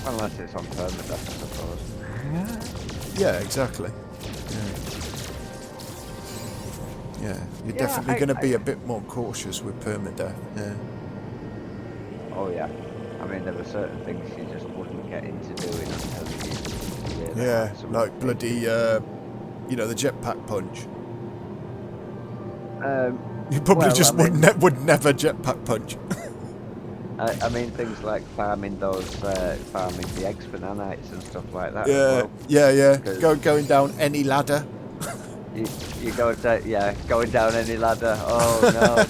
Unless it's on permadeath, I suppose.
Yeah, exactly. Yeah, you're
Yeah,
definitely going to be a bit more cautious with permadeath. Yeah.
Oh yeah. I mean, there are certain things you just wouldn't get into doing until you really
Yeah,
had some-
like bloody, you know, the jetpack punch. You probably
well,
just
I mean-
would never jetpack punch.
I mean, things like farming farming the eggs for nanites and stuff like that.
Yeah,
as well.
yeah.
'Cause-
Going down any ladder.
You go going down any ladder. Oh no,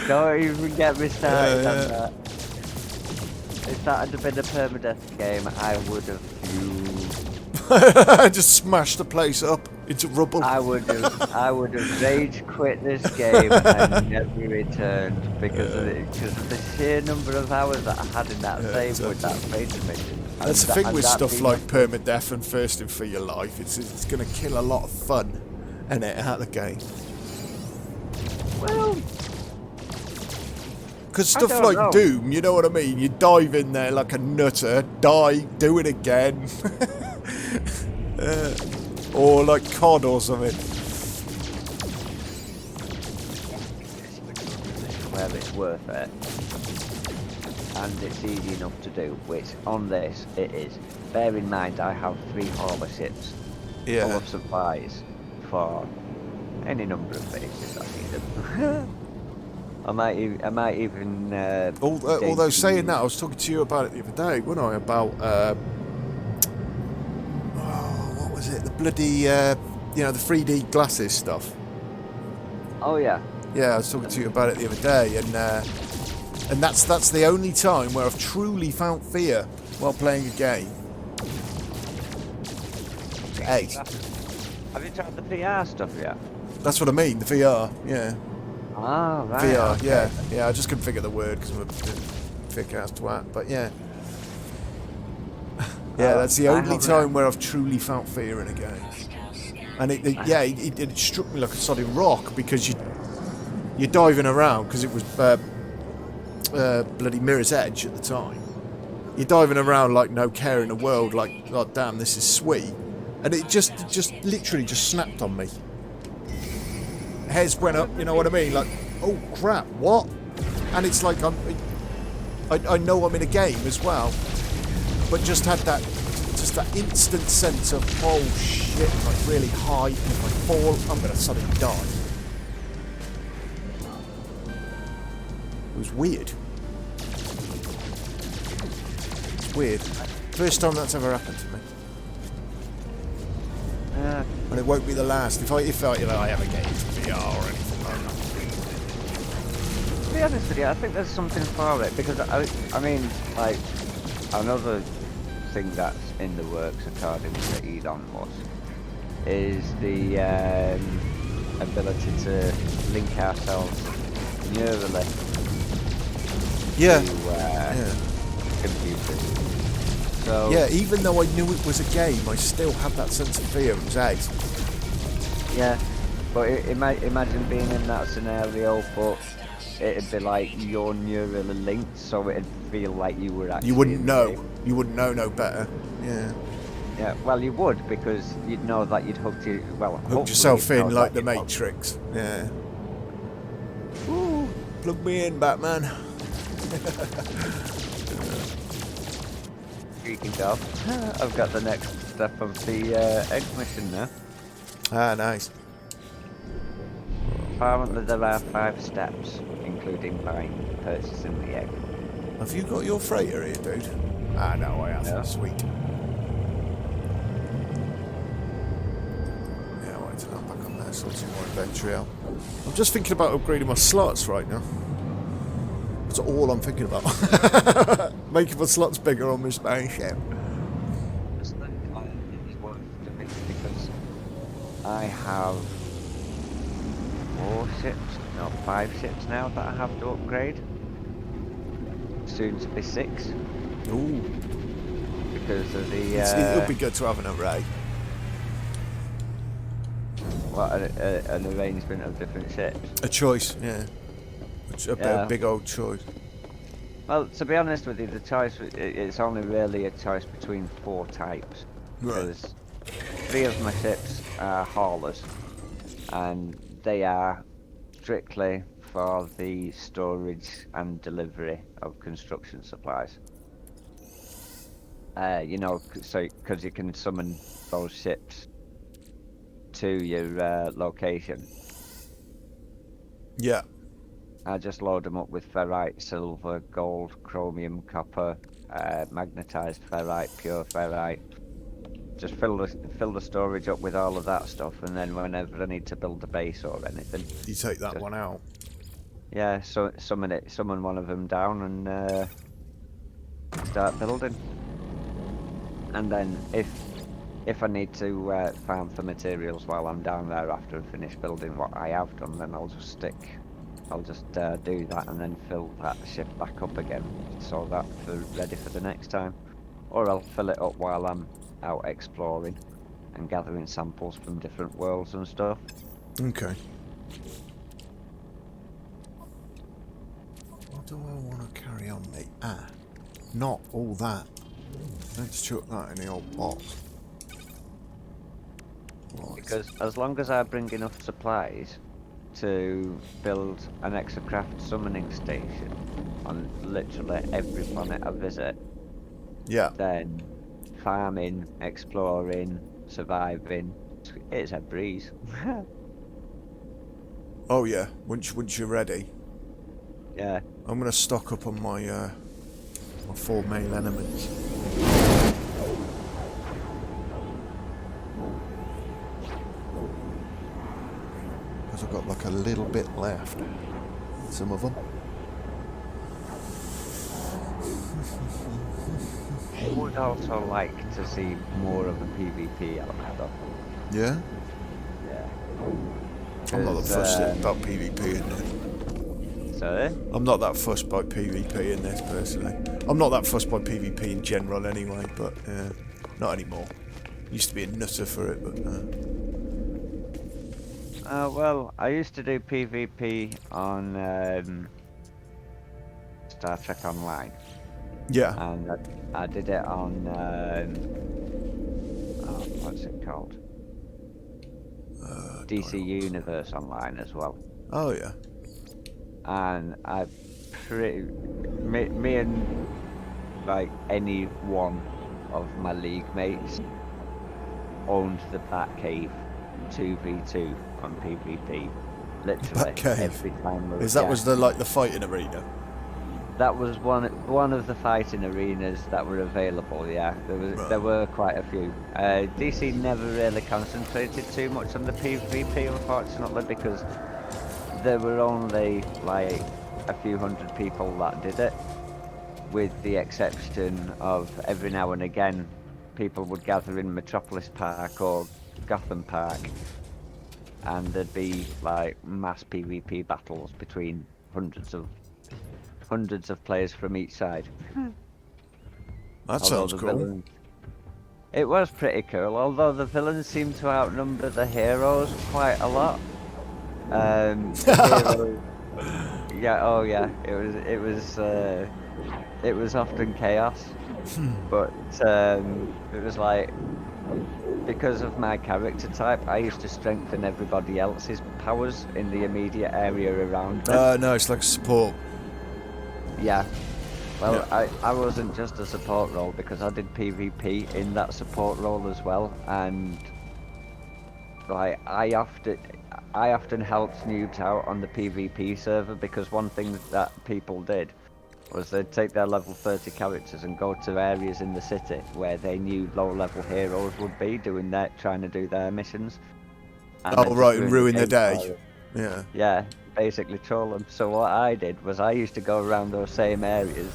don't even get me started on that. If that had been a permadeath game, I would have fumed.
Just smash the place up into rubble.
I would have rage quit this game and never returned because of the sheer number of hours that I had in that save with that beta mission.
That's the
And
thing with
that
stuff
being-
like permadeath and thirsting for your life. It's going to kill a lot of fun, innit, out of the game.
Well,
Because
I
stuff
don't
like
know.
Doom, you know what I mean? You dive in there like a nutter, die, do it again. Or like COD or something.
Where it's worth it, and it's easy enough to do, which on this it is. Bear in mind I have 3 hauler ships full
Yeah.
of supplies for any number of bases I need them. I might even
Although
dig
saying
you-
that, I was talking to you about it the other day, wasn't I? About what was it? The bloody the 3D glasses stuff.
Oh yeah.
Yeah, I was talking to you about it the other day, and that's the only time where I've truly felt fear while playing a game. Hey,
Have you tried the VR stuff yet?
that's what I mean. The VR, yeah,
Ah, right.
VR,
Okay.
yeah. I just couldn't figure the word because I'm a thick ass twat, but yeah. Yeah, that's the
I
only
haven't-
time where I've truly felt fear in a game. And it struck me like a solid rock because you're diving around because it was bloody Mirror's Edge at the time. You're diving around like no care in the world, like, God damn, this is sweet. And it just literally just snapped on me. Hairs went up, you know what I mean? Like, oh crap, what? And it's like I know I'm in a game as well, but just had that instant sense of, oh shit, like really high, and if I fall, I'm gonna suddenly die. It was weird. It's weird. First time that's ever happened to me. And it won't be the last. If I ever get into VR or anything like that.
To be honest with you, I think there's something for it because I mean, like another thing that's in the works, according to Elon Musk, is the ability to link ourselves neurally
Yeah.
to
Yeah.
computers. So
Yeah, even though I knew it was a game, I still had that sense of fear. It was eggs.
yeah, but imagine being in that scenario, but it'd be like you're neurally linked, so it'd feel like you were actually.
You wouldn't
in the
know.
game.
You wouldn't know no better. Yeah.
Yeah, well, you would because you'd know that you'd hooked you. Well,
Hook yourself in like the
mate.
Matrix. Yeah. Ooh, plug me in, Batman.
Speaking of, I've got the next step of the egg mission now.
Ah, nice.
Apparently there are 5 steps, including purchasing the egg.
Have you got your freighter here, dude? Ah, no, I haven't.
Yeah.
Sweet. Yeah, I wanted to come back on there, sort some more inventory out. I'm just thinking about upgrading my slots right now. That's all I'm thinking about. Making my slots bigger on my spaceship.
It's worth doing because I have 5 ships now that I have to upgrade. Soon to be 6
Ooh.
because of the
It would be good to have an array.
an arrangement of different ships.
A choice, yeah. A big old choice.
Well, to be honest with you, the choice it's only really a choice between 4 types.
Right.
Because 3 of my ships are haulers, and they are strictly for the storage and delivery of construction supplies. You know, so because you can summon those ships to your location.
Yeah.
I just load them up with ferrite, silver, gold, chromium, copper, magnetized ferrite, pure ferrite. Just fill the storage up with all of that stuff, and then whenever I need to build a base or anything,
You take that one out.
yeah, so summon one of them down and start building. And then if I need to farm for materials while I'm down there after I finish building what I have done, then I'll just do that and then fill that ship back up again, so that ready for the next time. Or I'll fill it up while I'm out exploring and gathering samples from different worlds and stuff.
Okay. What do I want to carry on me? Not all that. Let's chuck that in the old box. Right.
Because as long as I bring enough supplies to build an exocraft summoning station on literally every planet I visit,
Yeah.
then farming, exploring, surviving, it's a breeze.
Oh yeah. Once you're ready,
Yeah.
I'm gonna stock up on my my 4 main elements. Because I've got like a little bit left. Some of them.
I would also like to see more of a PvP element though.
Yeah?
Yeah.
I'm not that
'Cause,
fussed about PvP in this.
Sorry?
I'm not that fussed by PvP in this, personally. I'm not that fussed by PvP in general anyway, but not anymore. Used to be a nutter for it, but...
Well, I used to do PvP on Star Trek Online,
yeah.
and I did it on what's it called? DC Universe Online as well.
Oh, yeah.
And I me and like any one of my league mates owned the Batcave 2v2 on PvP. Literally
Batcave?
every time.
Was the fighting arena?
That was one of the fighting arenas that were available. Yeah, there were quite a few. DC never really concentrated too much on the PvP, unfortunately, because there were only like a few hundred people that did it, with the exception of every now and again people would gather in Metropolis Park or Gotham Park, and there'd be like mass PvP battles between hundreds of players from each side.
That sounds cool.
It was pretty cool, although the villains seemed to outnumber the heroes quite a lot. The heroes, yeah, oh yeah, it was often chaos, but it was like, because of my character type, I used to strengthen everybody else's powers in the immediate area around me.
No, it's like support.
Yeah. Well,
Yeah.
I wasn't just a support role, because I did PvP in that support role as well, and like I often helped noobs out on the PvP server, because one thing that people did was they'd take their level 30 characters and go to areas in the city where they knew low-level heroes would be trying to do their missions. And
Oh right, and ruin the day. Yeah.
Yeah, basically troll them. So what I did was I used to go around those same areas,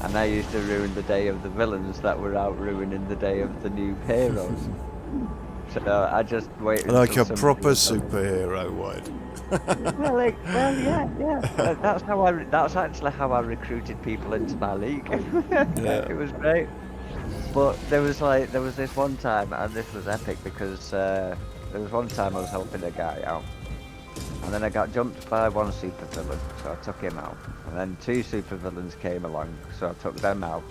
and I used to ruin the day of the villains that were out ruining the day of the new heroes. So I just waited.
Like a proper superhero would.
well, yeah. That's actually how I recruited people into my league.
Yeah.
It was great. But there was this one time, and this was epic, because there was one time I was helping a guy out, and then I got jumped by one supervillain, so I took him out. And then 2 supervillains came along, so I took them out.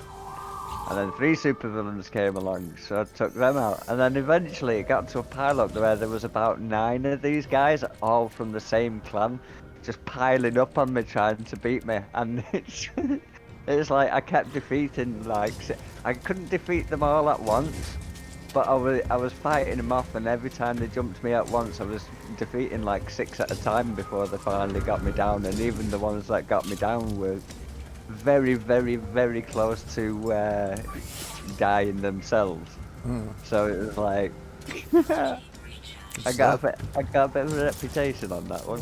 And then 3 supervillains came along, so I took them out. And then eventually it got to a pile-up where there was about 9 of these guys, all from the same clan, just piling up on me, trying to beat me. And it's like I kept defeating, like, I couldn't defeat them all at once, but I was fighting them off, and every time they jumped me at once, I was defeating like 6 at a time before they finally got me down. And even the ones that got me down were very, very, very close to dying themselves. So it was like I got a bit of a reputation on that one.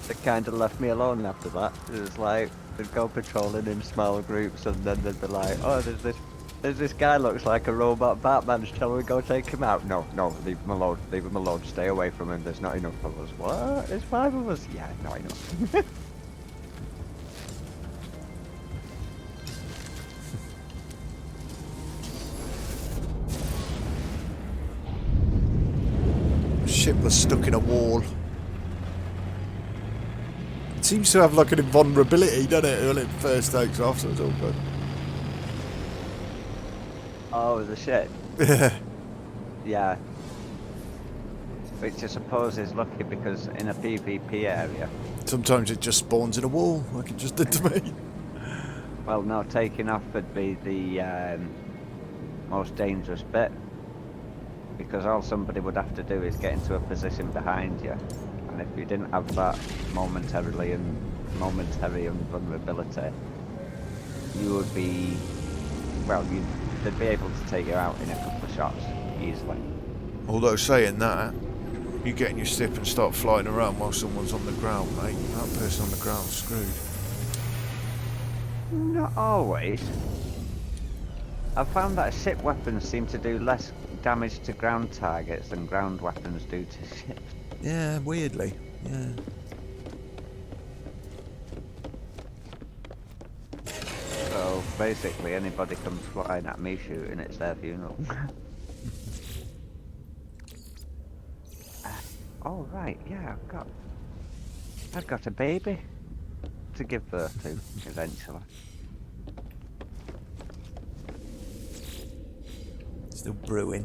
They kind of left me alone after that. It was like they'd go patrolling in small groups, and then they'd be like, "Oh, there's this guy looks like a robot Batman. Shall we go take him out?" No, leave him alone. Leave him alone. Stay away from him. There's not enough of us. What? There's 5 of us. Yeah, no, I know.
Ship was stuck in a wall. seems to have like an invulnerability, doesn't it, when it first takes off, so it's all good.
Oh, the ship.
Yeah.
Yeah. Which I suppose is lucky because in a PvP area.
Sometimes it just spawns in a wall, like it just did to me.
Well, no, taking off would be the most dangerous bit. Because all somebody would have to do is get into a position behind you. And if you didn't have that momentary invulnerability, you would be, well, they'd be able to take you out in a couple of shots easily.
Although saying that, you get in your ship and start flying around while someone's on the ground, mate. That person on the ground's screwed.
Not always. I've found that ship weapons seem to do less damage to ground targets than ground weapons do to ships.
Yeah, weirdly. Yeah.
So basically anybody comes flying at me shooting, it's their funeral. Oh right, yeah, I've got a baby to give birth to eventually.
Still brewing.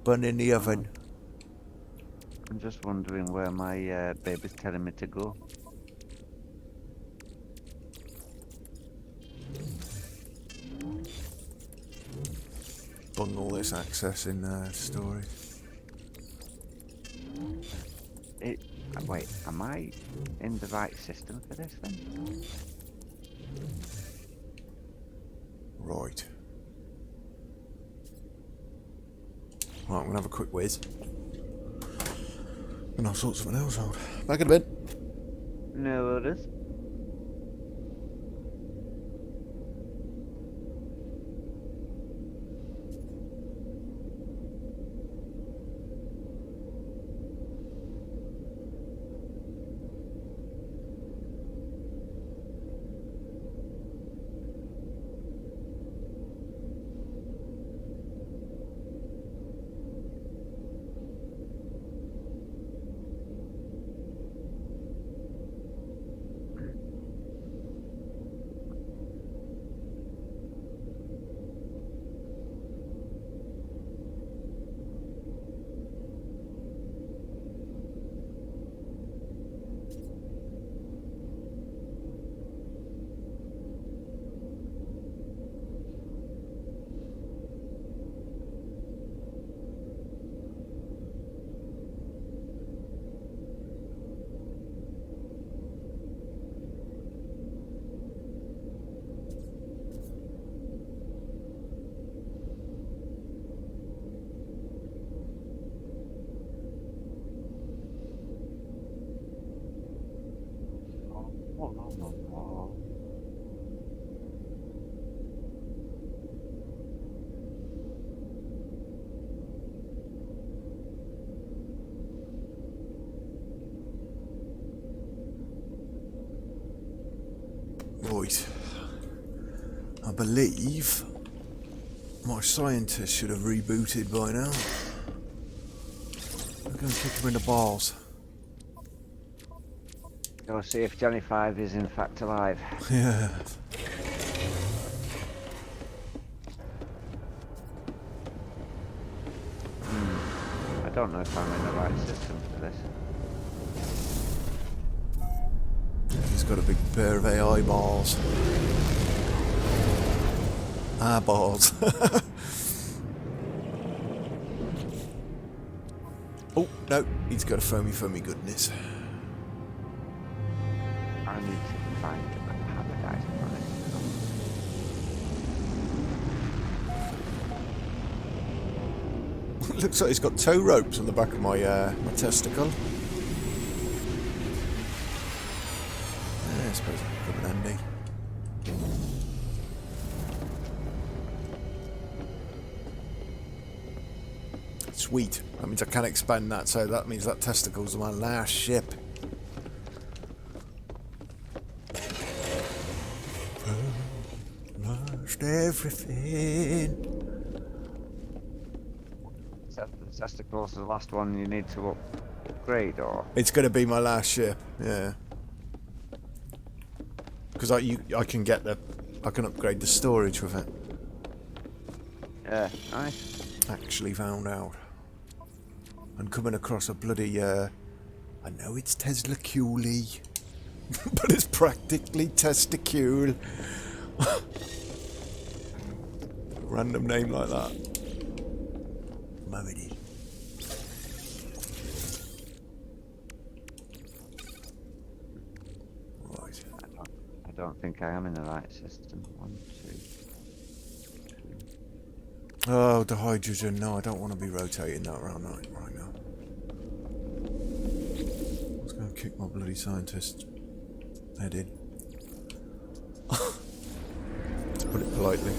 Bun in the oven.
I'm just wondering where my baby's telling me to go.
Bung all this access in storage.
Wait, am I in the right system for this then?
Right. Right, I'm gonna have a quick whiz. And I'll sort something else out. Back in a bit.
No orders.
Right. I believe my scientist should have rebooted by now. I'm going to kick him in the balls.
Go see if Johnny Five is in fact alive.
Yeah.
I don't know if I'm in the right system for this.
He's got a big pair of AI balls. Balls. Oh, no. He's got a foamy goodness.
I need to find a paradise planet.
Looks like he's got tow ropes on the back of my my testicle. I suppose that could come in handy. Sweet. That means I can expand that, so that means that testicle's my last ship. Lost everything.
The testicles the last one you need to upgrade, or?
It's going to be my last ship, yeah. Because I can get I can upgrade the storage with it.
Yeah, nice.
Actually found out. And coming across a bloody, I know it's Tesla Cooley, but it's practically Testicule. Random name like that. Maybe. Right.
I don't think I am in the right system. 1, 2.
Oh, the hydrogen. No, I don't want to be rotating that around right now. I was going to kick my bloody scientist head in. To put it politely.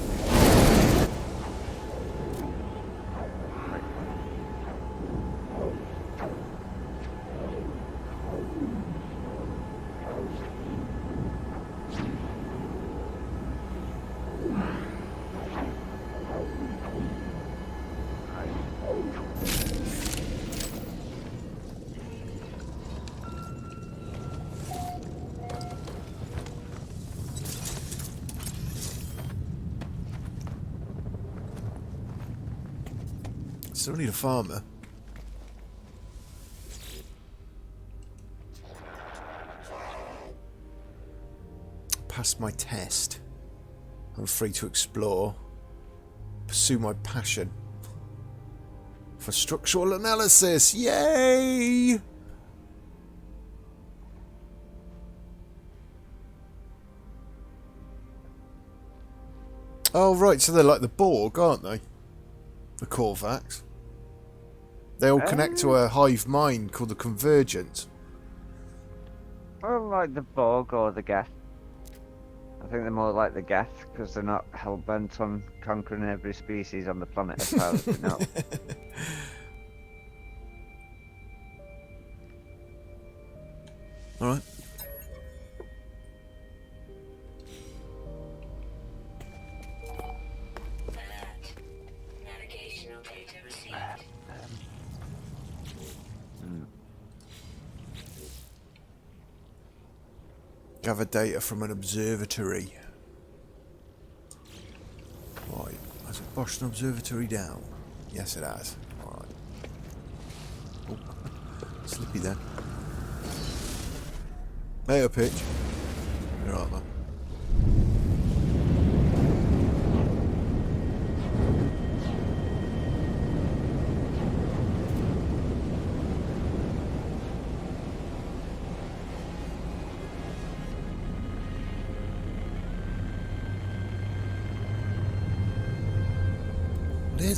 Still need a farmer. Passed my test. I'm free to explore. Pursue my passion. For structural analysis. Yay! Oh, right, so they're like the Borg, aren't they? The Korvax. They all connect to a hive mind called the Convergence.
Well, like the Borg or the Geth. I think they're more like the Geth because they're not hell-bent on conquering every species on the planet as far as we know.
Alright. Gather data from an observatory. Right, has it Boston Observatory down? Yes, it has. Alright. Oh, slippy then. Hey, pitch. You're right, man.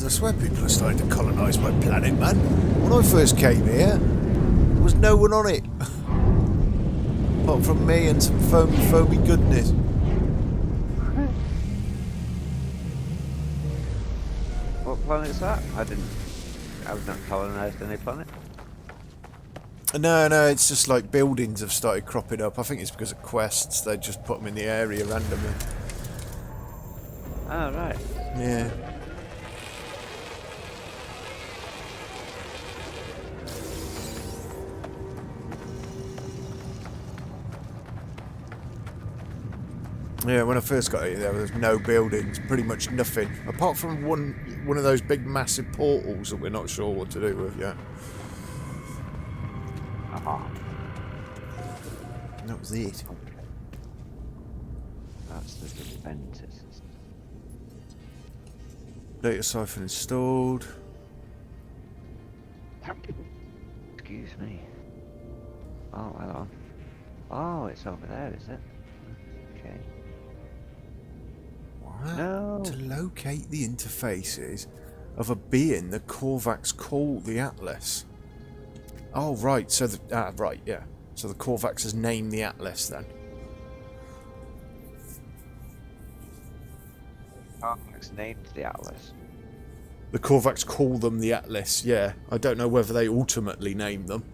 That's where people are starting to colonise my planet, man. When I first came here, there was no one on it. Apart from me and some foamy goodness.
What planet's that? I've not colonised any planet.
No, it's just like buildings have started cropping up. I think it's because of quests. They just put them in the area randomly.
Oh, right.
Yeah. Yeah, when I first got here, there was no buildings, pretty much nothing, apart from one of those big, massive portals that we're not sure what to do with yet. And that was it.
That's the defenders.
Data siphon installed.
Excuse me. Oh, hello. Oh, it's over there, is it? Okay.
What?
No.
To locate the interfaces of a being the Korvax call the Atlas. Oh, right. So right, yeah. So the Korvax has named the Atlas then.
It's named the Atlas.
The Korvax call them the Atlas, yeah. I don't know whether they ultimately name them,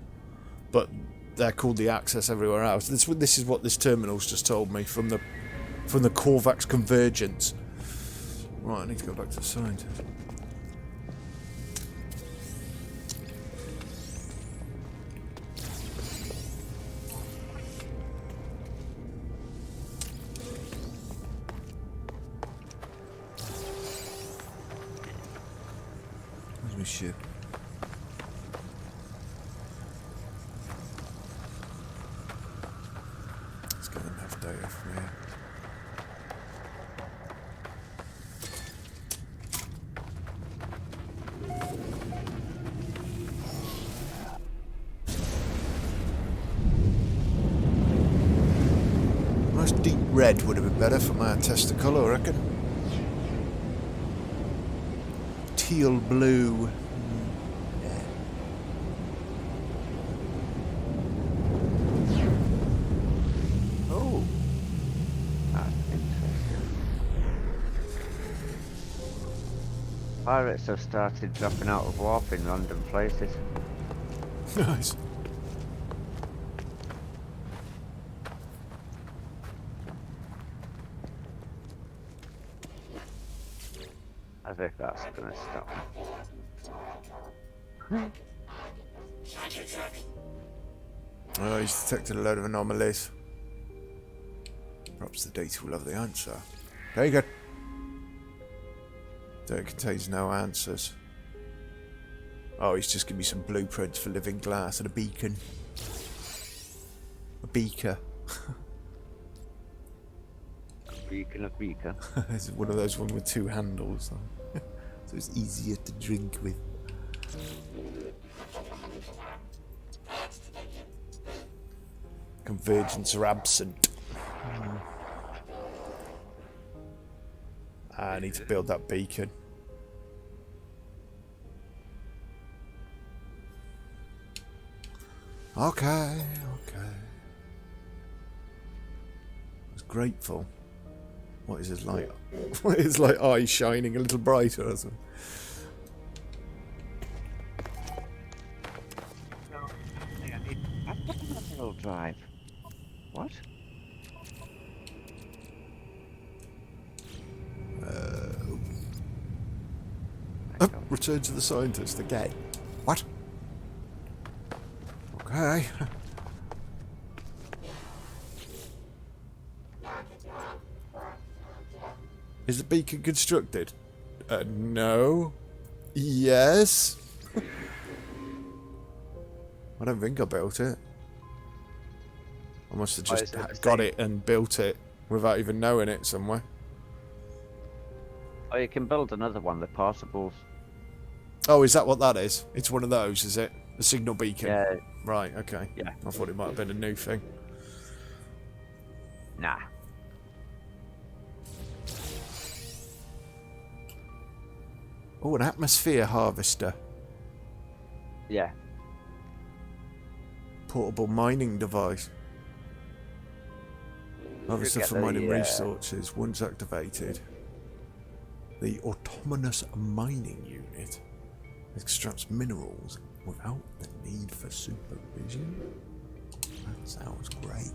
but they're called the Access everywhere else. This is what this terminal's just told me from the Korvax Convergence. Right, I need to go back to the scientist. ship. Let's get enough data from here. Nice deep red would have been better for my tester colour, I reckon. Teal blue. Oh.
That's interesting. Pirates have started dropping out of warp in random places.
Nice.
As if that's gonna stop me.
Oh, he's detected a load of anomalies. Perhaps the data will have the answer. Very good. Data contains no answers. Oh, he's just given me some blueprints for living glass and a beacon. A beaker.
Beacon of beacon.
It's one of those ones with two handles. So it's easier to drink with. Convergence are absent. I need to build that beacon. Okay, okay. I was grateful. What is his light? What is like eyes shining a little brighter or something?
Wheel drive. What?
Return to the scientist again. What? Okay. Is the beacon constructed? No. Yes. I don't think I built it. I must have just got it and built it without even knowing it somewhere.
Oh, you can build another one, the portables.
Oh, is that what that is? It's one of those, is it? The signal beacon?
Yeah.
Right, okay.
Yeah.
I thought it might have been a new thing.
Nah.
Oh, an atmosphere harvester.
Yeah.
Portable mining device. Harvester for mining resources. Once activated, the autonomous mining unit extracts minerals without the need for supervision. That sounds great.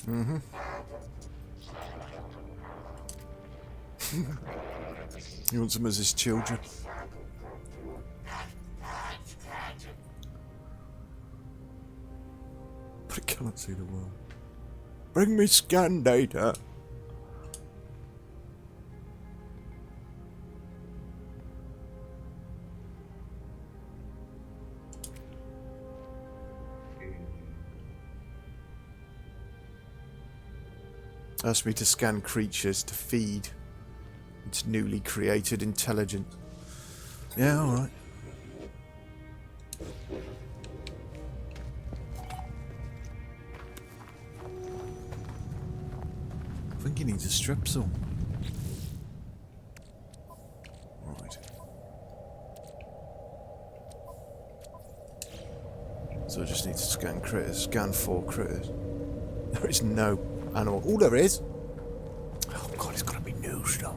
Mm-hmm. He wants them as his children. But it cannot see the world. Bring me scan data. Ask me to scan creatures to feed its newly created intelligence. Yeah, alright. I think he needs a strepsil. Right. So I just need to scan critters. Scan 4 critters. There is no animal. Oh, there is! Oh god, it's gotta be new stuff.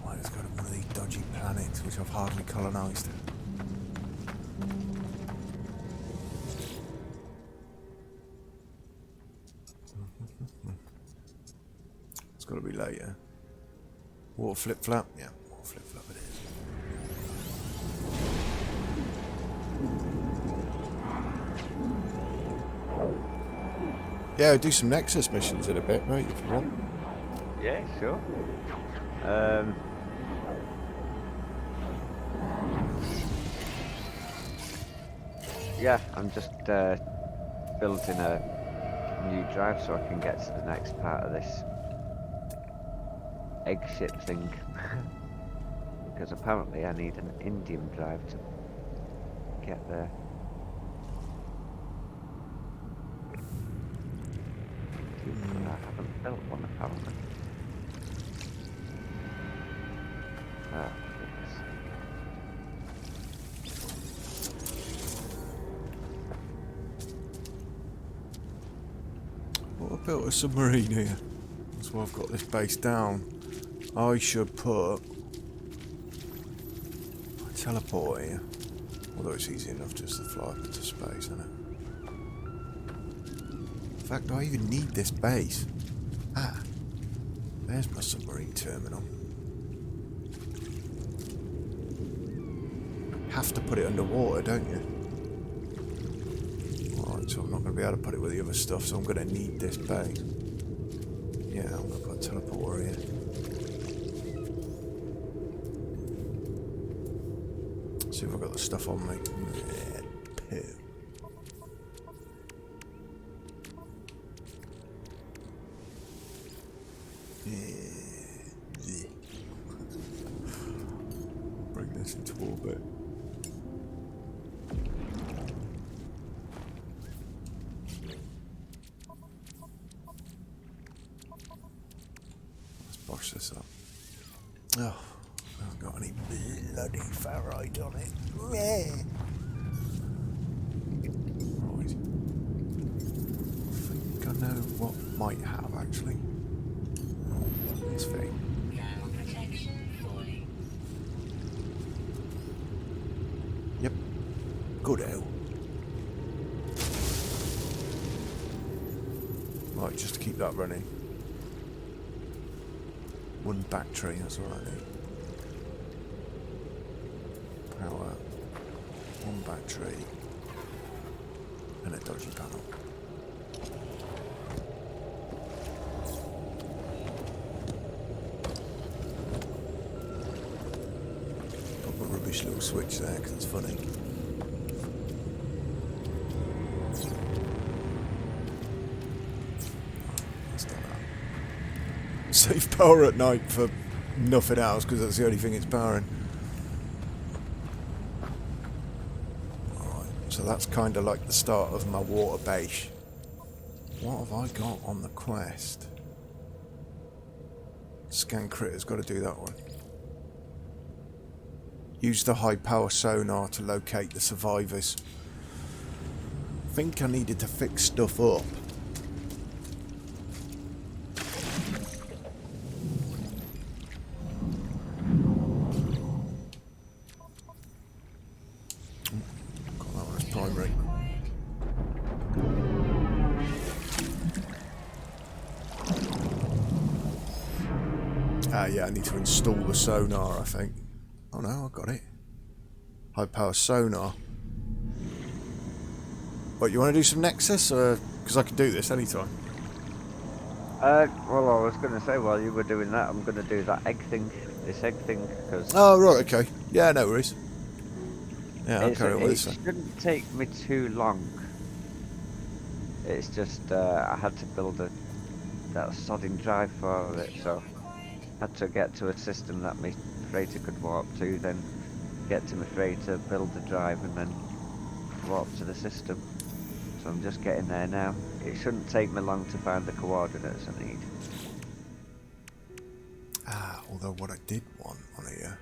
Why, it's got one of these dodgy planets which I've hardly colonised. It's gotta be later. Water flip flap? Yeah. flip flop it is. Yeah, do some Nexus missions in a bit, mate, if you want.
Yeah, sure. Yeah, I'm just building a new drive so I can get to the next part of this egg ship thing. Because apparently I need an indium drive to get there. I haven't built one apparently. Ah, goodness.
Well, I built a submarine here. That's why I've got this base down. I should put a teleporter here. Although it's easy enough just to fly up into space, isn't it? In fact, do I even need this base? Ah, there's my submarine terminal. Have to put it underwater, don't you? Alright, so I'm not going to be able to put it with the other stuff, so I'm going to need this base. Yeah, I'm going to put a teleporter here. See if I've got the stuff on me. Yeah, poo. Yeah. Bring this into orbit. Let's bosh this up. Oh, I haven't got any bloody ferrite on it. Yeah. Right. I think I know what might have actually. This thing. Yep. Good out. Right, just to keep that running. One battery, that's all I need. Power. One battery. And a dodgy panel. Put a rubbish little switch there because it's funny. Let's do that. Save power at night for nothing else because that's the only thing it's powering. Alright, so that's kind of like the start of my water base. What have I got on the quest? Scan critters, got to do that one. Use the high power sonar to locate the survivors. I think I needed to fix stuff up. Got that one as primary. Ah, yeah, I need to install the sonar, I think. Oh no, I got it. High power sonar. What, you want to do some Nexus? Because I can do this anytime.
Well, I was going to say while you were doing that, I'm going to do that egg thing, this egg thing, because
Oh, right, okay. Yeah, no worries. Yeah, I'll carry on with
it
this then.
shouldn't take me too long. It's just I had to build that sodding drive for it, so I had to get to a system that my freighter could warp to, then get to my freighter, build the drive, and then warp to the system. So I'm just getting there now. It shouldn't take me long to find the coordinates I need.
Ah, although what I did want on here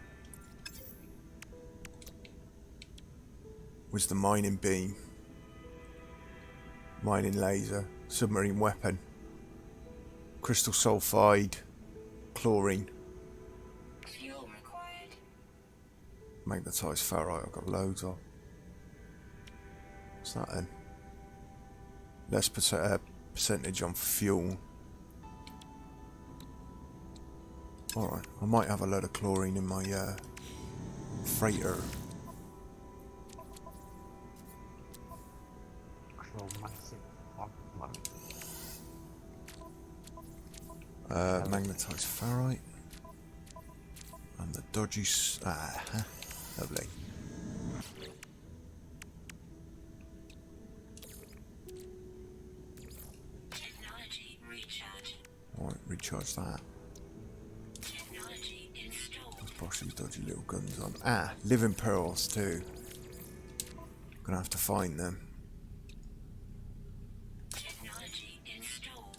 was the mining beam, mining laser, submarine weapon, crystal sulfide, chlorine,
Fuel required.
magnetized ferrite. I've got loads of. What's that then? Less percentage on fuel. Alright, I might have a load of chlorine in my freighter. Magnetized ferrite. And the dodgy... lovely.
Technology recharge.
Alright, recharge that.
Technology installed.
Brush these dodgy little guns on. Living pearls too. Gonna have to find them.
Technology installed.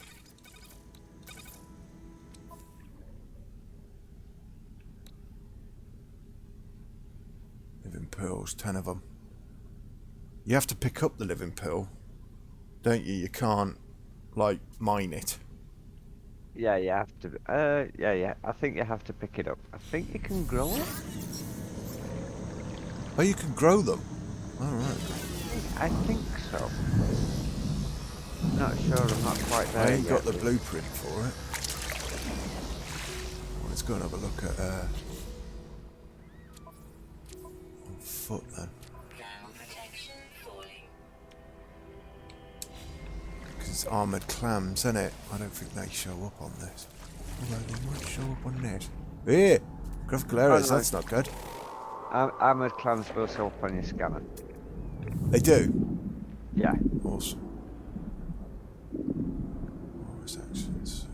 Living pearls, 10 of them. You have to pick up the living pearl, don't you? You can't, like, mine it.
Yeah, you have to. Yeah. I think you have to pick it up. I think you can grow it.
Oh, you can grow them? Alright.
I think so. Not sure. I'm not quite there
I ain't
yet.
got the blueprint for it. Well, let's go and have a look at on foot then.
Thermal protection falling.
Because it's armoured clams, isn't it? I don't think they show up on this. Although they might show up on this. Here! Graphical errors,
no.
that's not good.
Armored clams will show up on your scanner.
They do?
Yeah.
Awesome. Voice actions.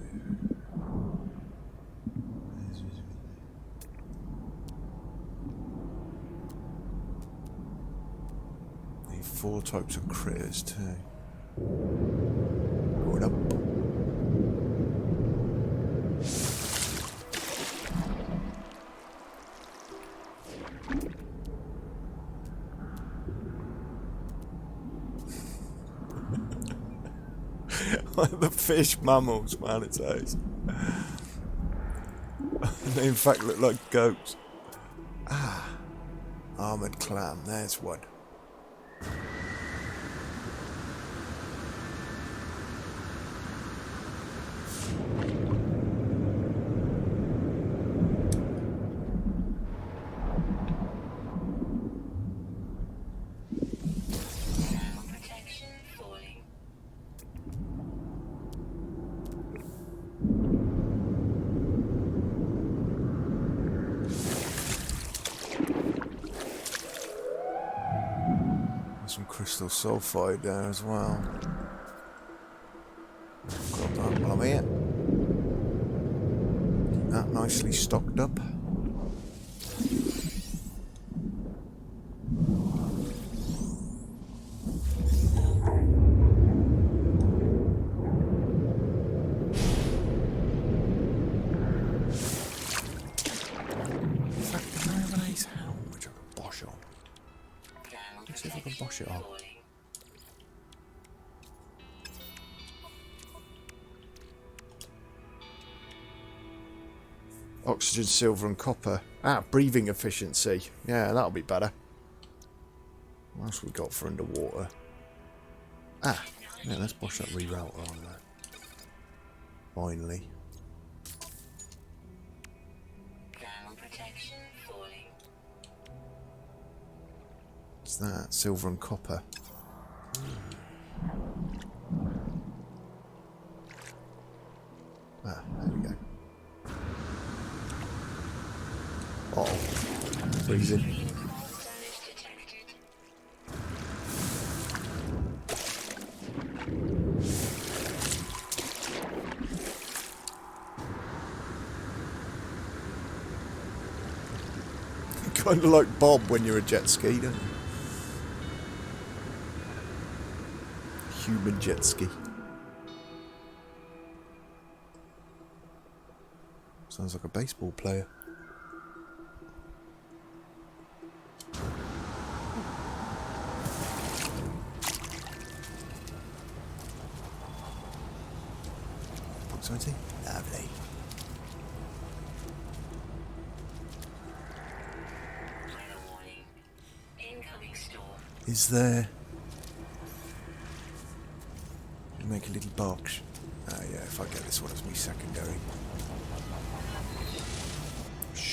Need 4 types of critters too. Going up. Like the fish mammals, man, it says. They in fact look like goats. Armoured clam, there's one.
Thermal protection falling.
There's some crystal sulfide there as well. Got that while I'm here. Keep that nicely stocked up. In fact, can I have an ace helm which I can bosh on?
Thermal
Let's see if I can bosh it
protection
on.
falling.
Oxygen, silver and copper. Breathing efficiency. Yeah, that'll be better. What else we got for underwater? Yeah, let's push that rerouter on there. Finally.
Thermal protection falling.
What's that? Silver and copper. There we go. Uh-oh. Freezing.
Green coral damage detected.
Kind of like Bob when you're a jet ski, don't you? Human jet ski. Sounds like a baseball player. Proximity? Lovely.
Weather warning. Incoming storm.
Is there... Make a little box. Oh yeah, if I get this one as my secondary.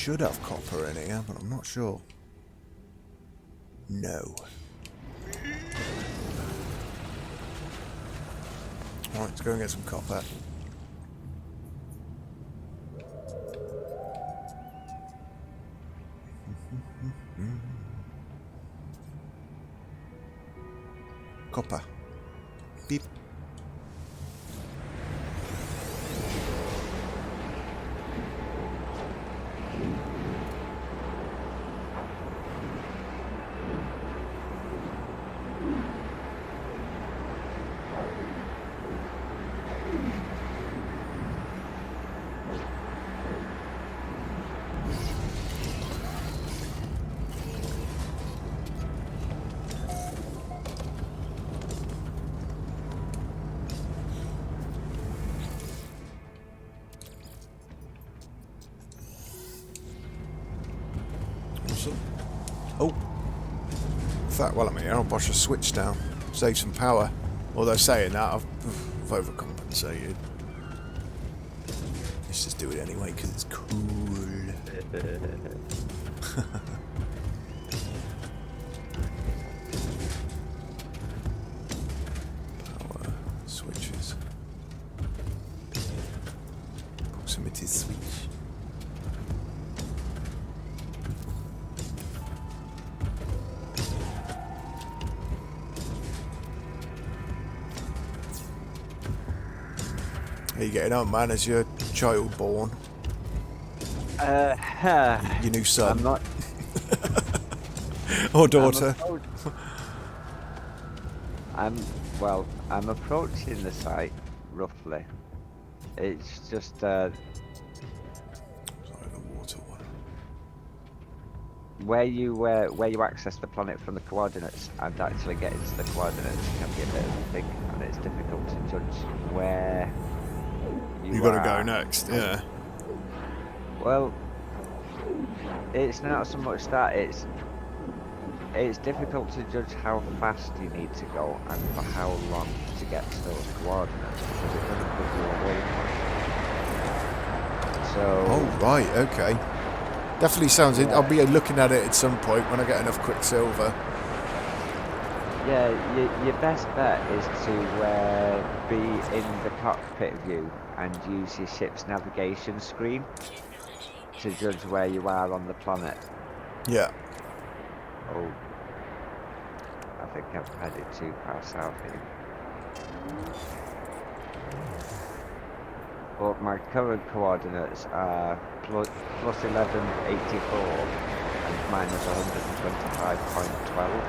should have copper in here, but I'm not sure. No. Alright, let's go and get some copper. Copper. Beep. Awesome. Oh. In fact, while I'm here, I'll push a switch down. Save some power. Although saying that, I've overcompensated. Let's just do it anyway, because it's cool. Power switches. Proximity switch. How you getting on, man? Is your child born? Your new son?
I'm not.
Or daughter?
I'm approaching the site roughly. It's just
Sorry, the water one.
where you access the planet from the coordinates and actually getting to the coordinates can be a bit of a thing, and it's difficult to judge where
You gotta go next, yeah.
Well, it's not so much that, it's difficult to judge how fast you need to go and for how long to get to those coordinates, because it doesn't give you a waypoint. So
Oh, right, okay. Definitely sounds... I'll be looking at it at some point when I get enough Quicksilver.
yeah, your best bet is to be in the cockpit view and use your ship's navigation screen to judge where you are on the planet.
Yeah.
Oh, I think I've headed too far south here. But my current coordinates are plus 1184 and minus 125.12.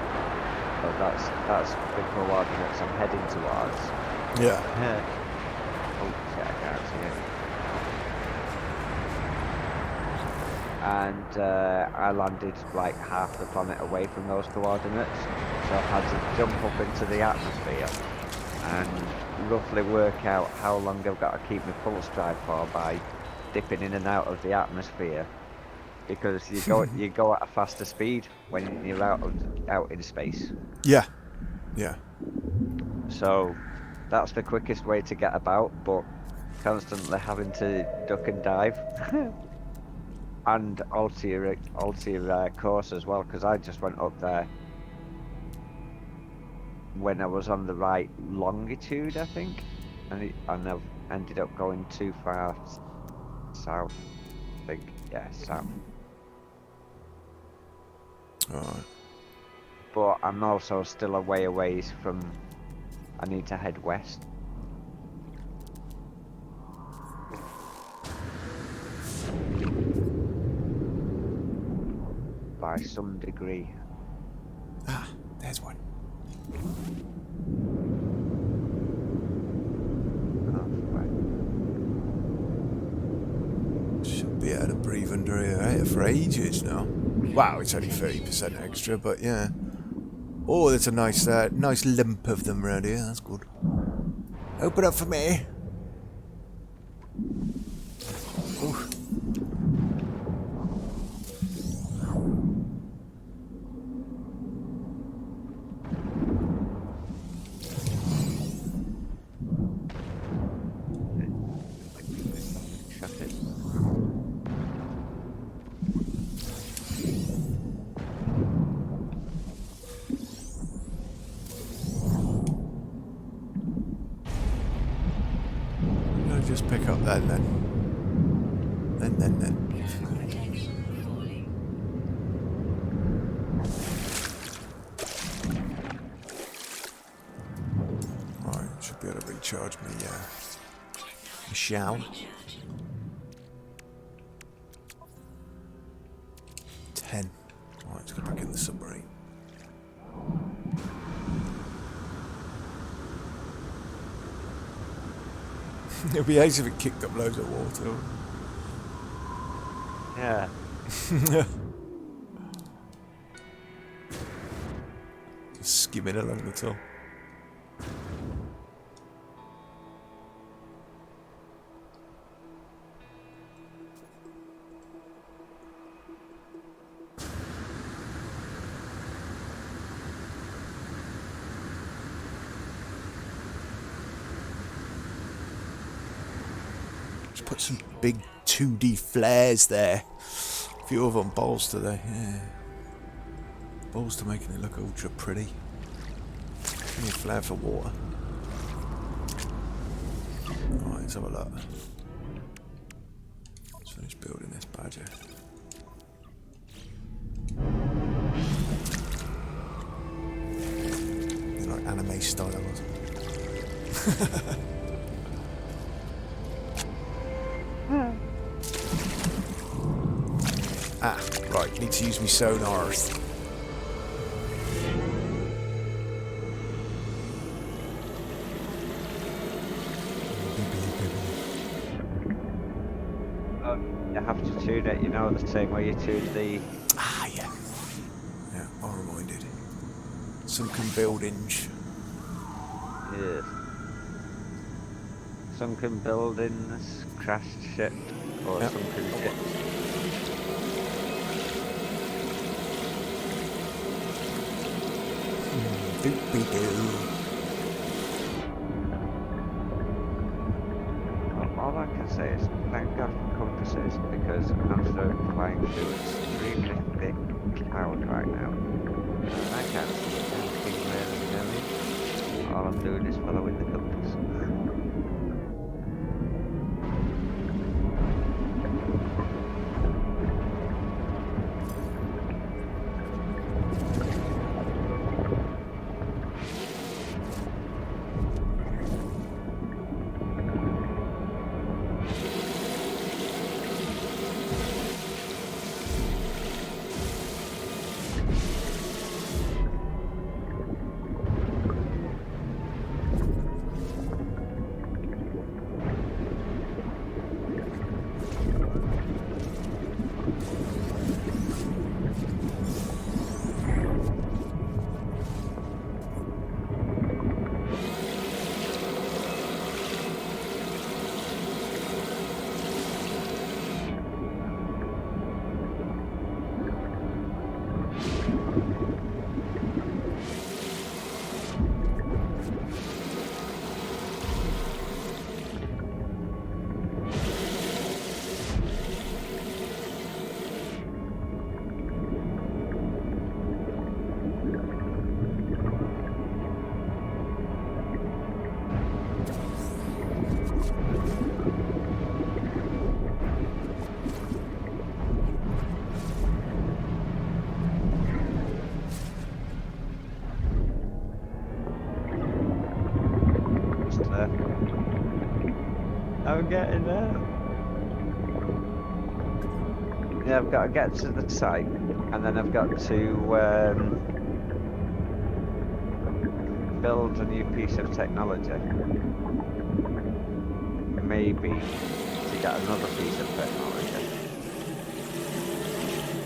So that's the coordinates I'm heading towards.
Yeah.
Oh shit, I can't see it. And I landed like half the planet away from those coordinates, so I've had to jump up into the atmosphere and roughly work out how long I've got to keep my pulse drive for by dipping in and out of the atmosphere, because you go at a faster speed when you're out in space.
Yeah. Yeah.
So that's the quickest way to get about, but constantly having to duck and dive. And alter your course as well, because I just went up there when I was on the right longitude, I think, and I've ended up going too far south. I think, yeah, south.
Alright.
But I'm also still a way away from. I need to head west. By some degree.
Ah, there's one. Should be able to breathe under here for ages now. Wow, it's only 30% extra, but yeah. Oh, there's a nice limp of them around here. That's good. Open up for me. Ooh. just pick up then.
Thermal protection falling.
Right, should be able to recharge me, shell.
Recharge.
10. Right, let's go back in the submarine. It'd be ace if it kicked up loads of water.
Yeah.
Just skimming along the top. Just put some big 2D flares there. A few of them, balls to the, yeah. Balls to making it look ultra pretty. Give me a flare for water. Alright, let's have a look. Let's finish building this badger. You like anime style, wasn't it? Ah, right, need to use my sonars.
You have to tune it, you know, the same way you tune the...
Ah, yeah. Yeah, I'm reminded. Sunken buildings.
Yes. Sunken buildings, crashed ship, or
Yep.
sunken ship.
Doopy-doo.
All I can say is thank God for compasses, because after flying through extremely thick cloud right now, I can't see anything really going. All I'm doing is following the compass. I'm getting there. Yeah, I've got to get to the site, and then I've got to build a new piece of technology. Maybe to get another piece of technology.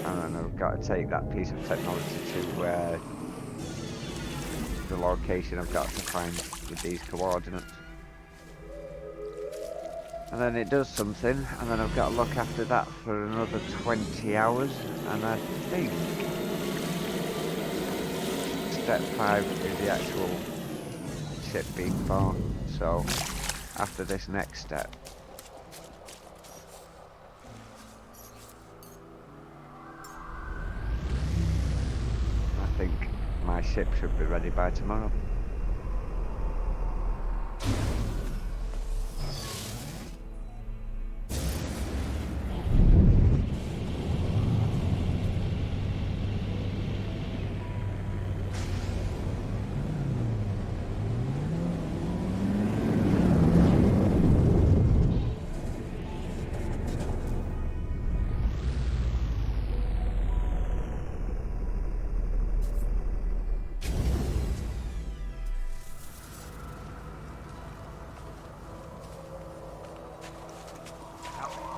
And then I've got to take that piece of technology to the location I've got to find with these coordinates. And then it does something, and then I've got to look after that for another 20 hours, and I think step 5 is the actual ship being born. So after this next step, I think my ship should be ready by tomorrow.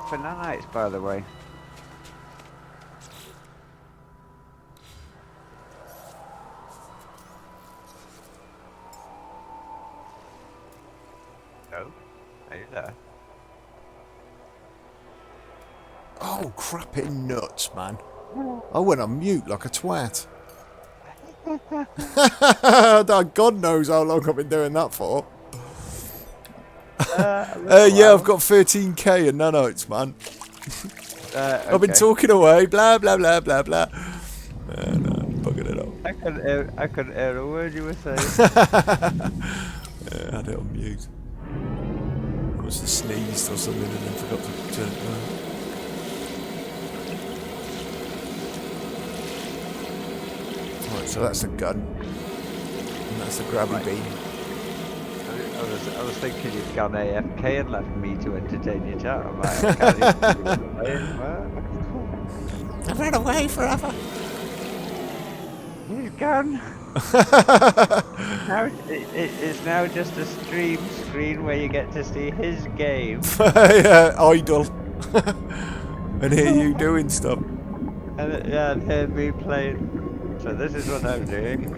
for nanites, by the way. No? Are you there?
Oh, crapping nuts, man. I went on mute like a twat. God knows how long I've been doing that for. Yeah, I've got 13k and nanites, man.
Okay.
I've been talking away, blah, blah, blah, blah, blah. And bugging it up.
I couldn't hear a word you were saying.
Yeah, I had it on mute. I must have sneezed or something and then forgot to turn it on. Right, so that's the gun. And that's the grabby beam.
I was thinking you'd gone AFK and left me to entertain your chat. I'm like, I can't even see what you're saying. What?
I've run away forever.
He's gone. Now it's now just a stream screen where you get to see his game.
Yeah, idle. And hear you doing stuff.
And hear me playing. So this is what I'm doing.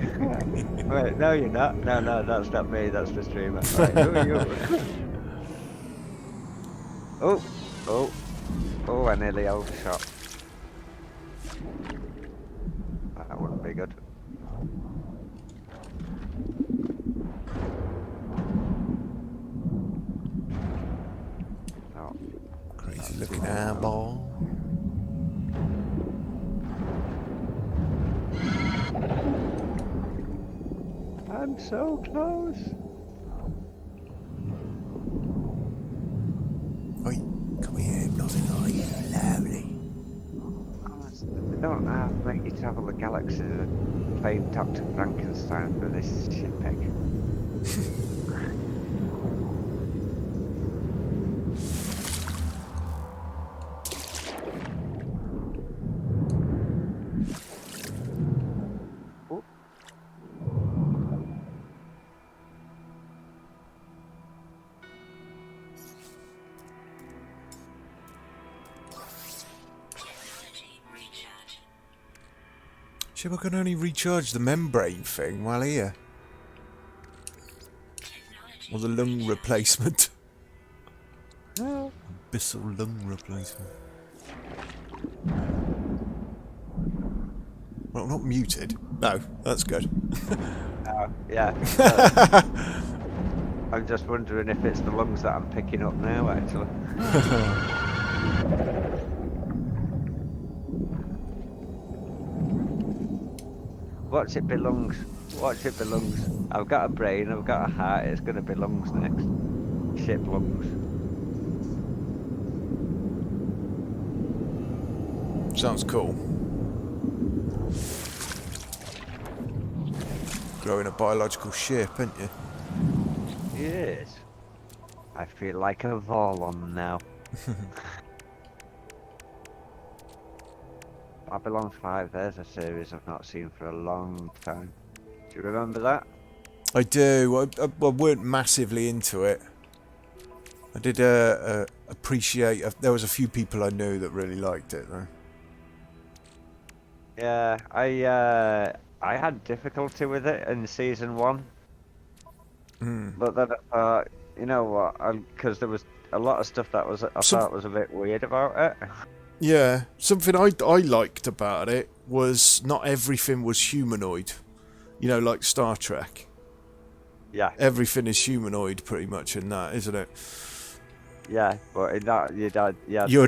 Wait, no you're not. No, that's not me, that's the streamer. Right, who are you? Oh, I nearly overshot. That wouldn't be good. No.
Crazy looking eyeball.
I'm so close.
Oi, come here, nothing like you, lovely.
I don't know how to make you travel the galaxy playing Dr. Frankenstein for this shit pig.
Shit, I can only recharge the membrane thing while here. Or the lung replacement. Abyssal lung replacement. Well, not muted. No, that's good.
Yeah. I'm just wondering if it's the lungs that I'm picking up now, actually. Watch it be lungs. Watch it be lungs. I've got a brain, I've got a heart, it's gonna be lungs next. Ship lungs.
Sounds cool. Growing a biological ship, ain't you?
Yes. I feel like a Vorlon now. Babylon 5, there's a series I've not seen for a long time. Do you remember that?
I do. I weren't massively into it. I did appreciate. There was a few people I knew that really liked it, though.
Yeah, I had difficulty with it in season 1. But then I thought, you know what, because there was a lot of stuff that I thought was a bit weird about it.
Yeah, something I liked about it was not everything was humanoid. You know, like Star Trek.
Yeah.
Everything is humanoid pretty much in that, isn't it?
Yeah, but in that
you'd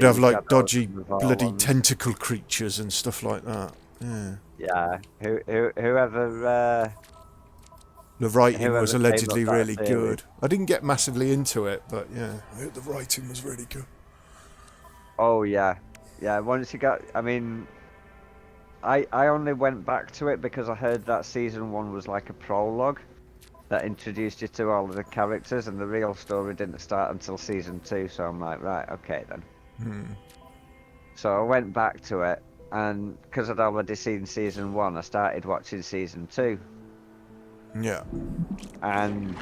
have like dodgy bloody tentacle creatures and stuff like that. Yeah.
Yeah. Whoever
the writing
whoever
was
came
allegedly
up that
really
theory.
good. I didn't get massively into it, but yeah, I heard the writing was really good.
Oh yeah. Yeah, once you got, I mean, I only went back to it because I heard that season 1 was like a prologue that introduced you to all of the characters, and the real story didn't start until season 2, so I'm like, right, okay then. So I went back to it, and because I'd already seen season 1, I started watching season 2.
Yeah.
And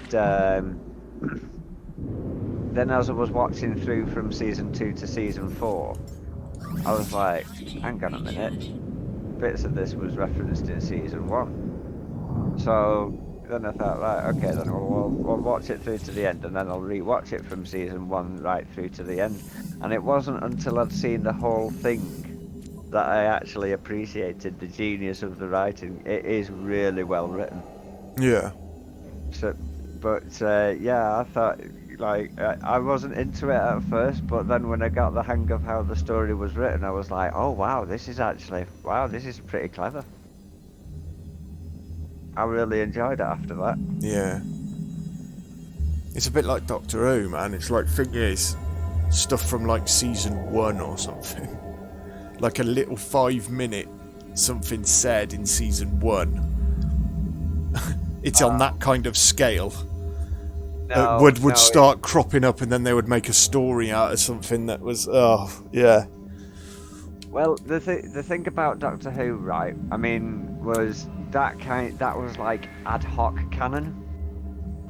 then as I was watching through from season 2 to season 4, I was like, hang on a minute, bits of this was referenced in season 1. So then I thought, right, okay, then we'll watch it through to the end, and then I'll re-watch it from season 1 right through to the end. And it wasn't until I'd seen the whole thing that I actually appreciated the genius of the writing. It is really well written.
Yeah.
So, but yeah, I thought, like, I wasn't into it at first, but then when I got the hang of how the story was written, I was like, oh wow, this is pretty clever. I really enjoyed it after that.
Yeah. It's a bit like Doctor Who, man. It's like, thing is, stuff from like season 1 or something. Like a little 5-minute something said in season 1. It's on that kind of scale. Would start cropping up, and then they would make a story out of something that was, yeah.
Well, the thing about Doctor Who, right? I mean, was that was like ad hoc canon,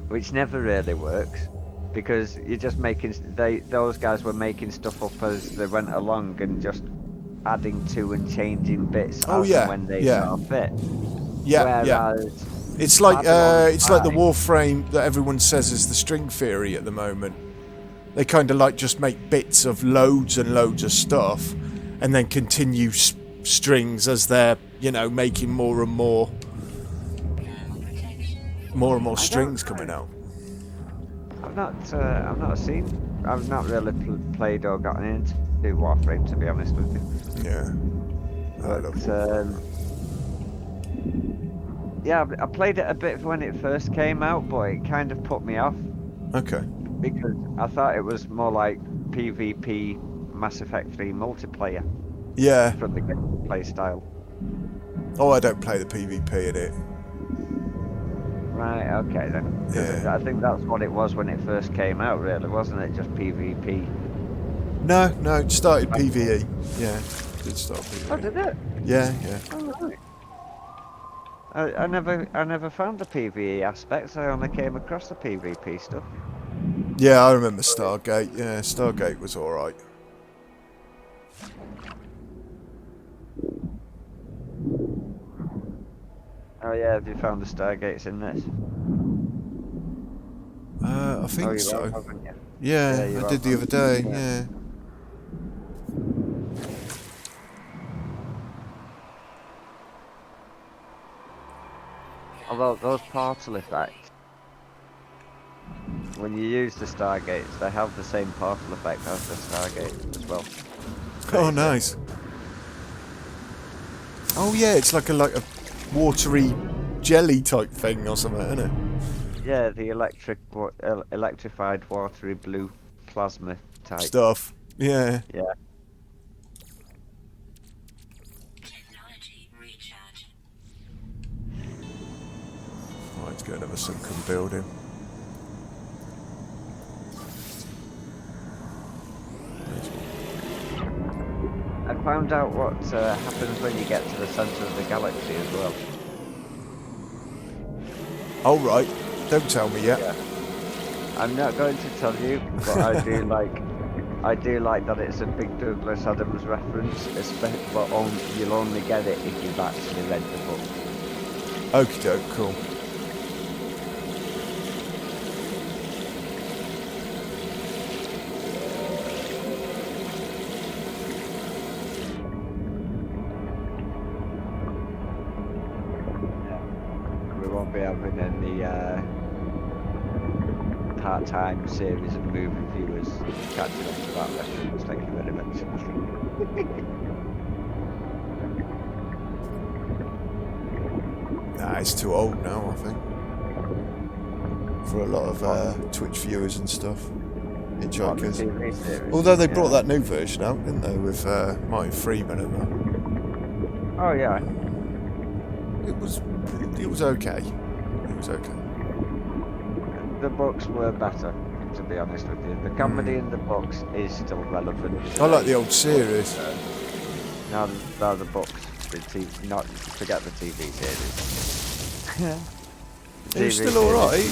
which never really works, because you're just making those guys were making stuff up as they went along and just adding to and changing bits as and when they saw fit.
Yeah,
Whereas
It's like the Warframe that everyone says is the string theory at the moment. They kind of like just make bits of loads and loads of stuff, and then continue strings as they're, making more and more strings coming out.
I've not really played or gotten into Warframe, to be honest with you.
Yeah.
Yeah, I played it a bit when it first came out, but it kind of put me off.
Okay.
Because I thought it was more like PvP Mass Effect 3 multiplayer.
Yeah.
From the gameplay style.
Oh, I don't play the PvP in it.
Right, okay then.
Yeah.
I think that's what it was when it first came out, really, wasn't it? Just PvP.
No, it started PvE. Yeah, it did start PvE.
Oh, did it?
Yeah.
Oh, right. I never found the PvE aspects. I only came across the PvP stuff.
Yeah, I remember Stargate. Yeah, Stargate was alright.
Oh yeah, have you found the Stargates in this?
I think so.
Have, haven't you?
Yeah, I did the other day. Yeah.
Although those portal effects, when you use the Stargates, they have the same portal effect as the Stargate as well.
Oh, nice. Oh yeah, it's like a watery jelly type thing or something, isn't it?
Yeah, the electrified watery blue plasma type
stuff. Yeah.
Yeah.
Technology recharge.
Oh, let's go and have a sunken building.
I found out what happens when you get to the centre of the galaxy as well.
Oh right, don't tell me yet.
Yeah. I'm not going to tell you, but I do like that it's a big Douglas Adams reference, but you'll only get it if you've actually read the book.
Okie doke, cool.
We won't be having any part-time series and movie viewers catching up to that reference. Thank you very much.
Nah, it's too old now, I think. For a lot of Twitch viewers and stuff. Hitchhikers. Although they brought that new version out, didn't they, with Martin Freeman and that.
Oh yeah.
It was okay. It was okay.
The books were better, to be honest with you. The comedy in the books is still relevant.
I like the old series.
Now the books, not forget the TV series.
It was still alright.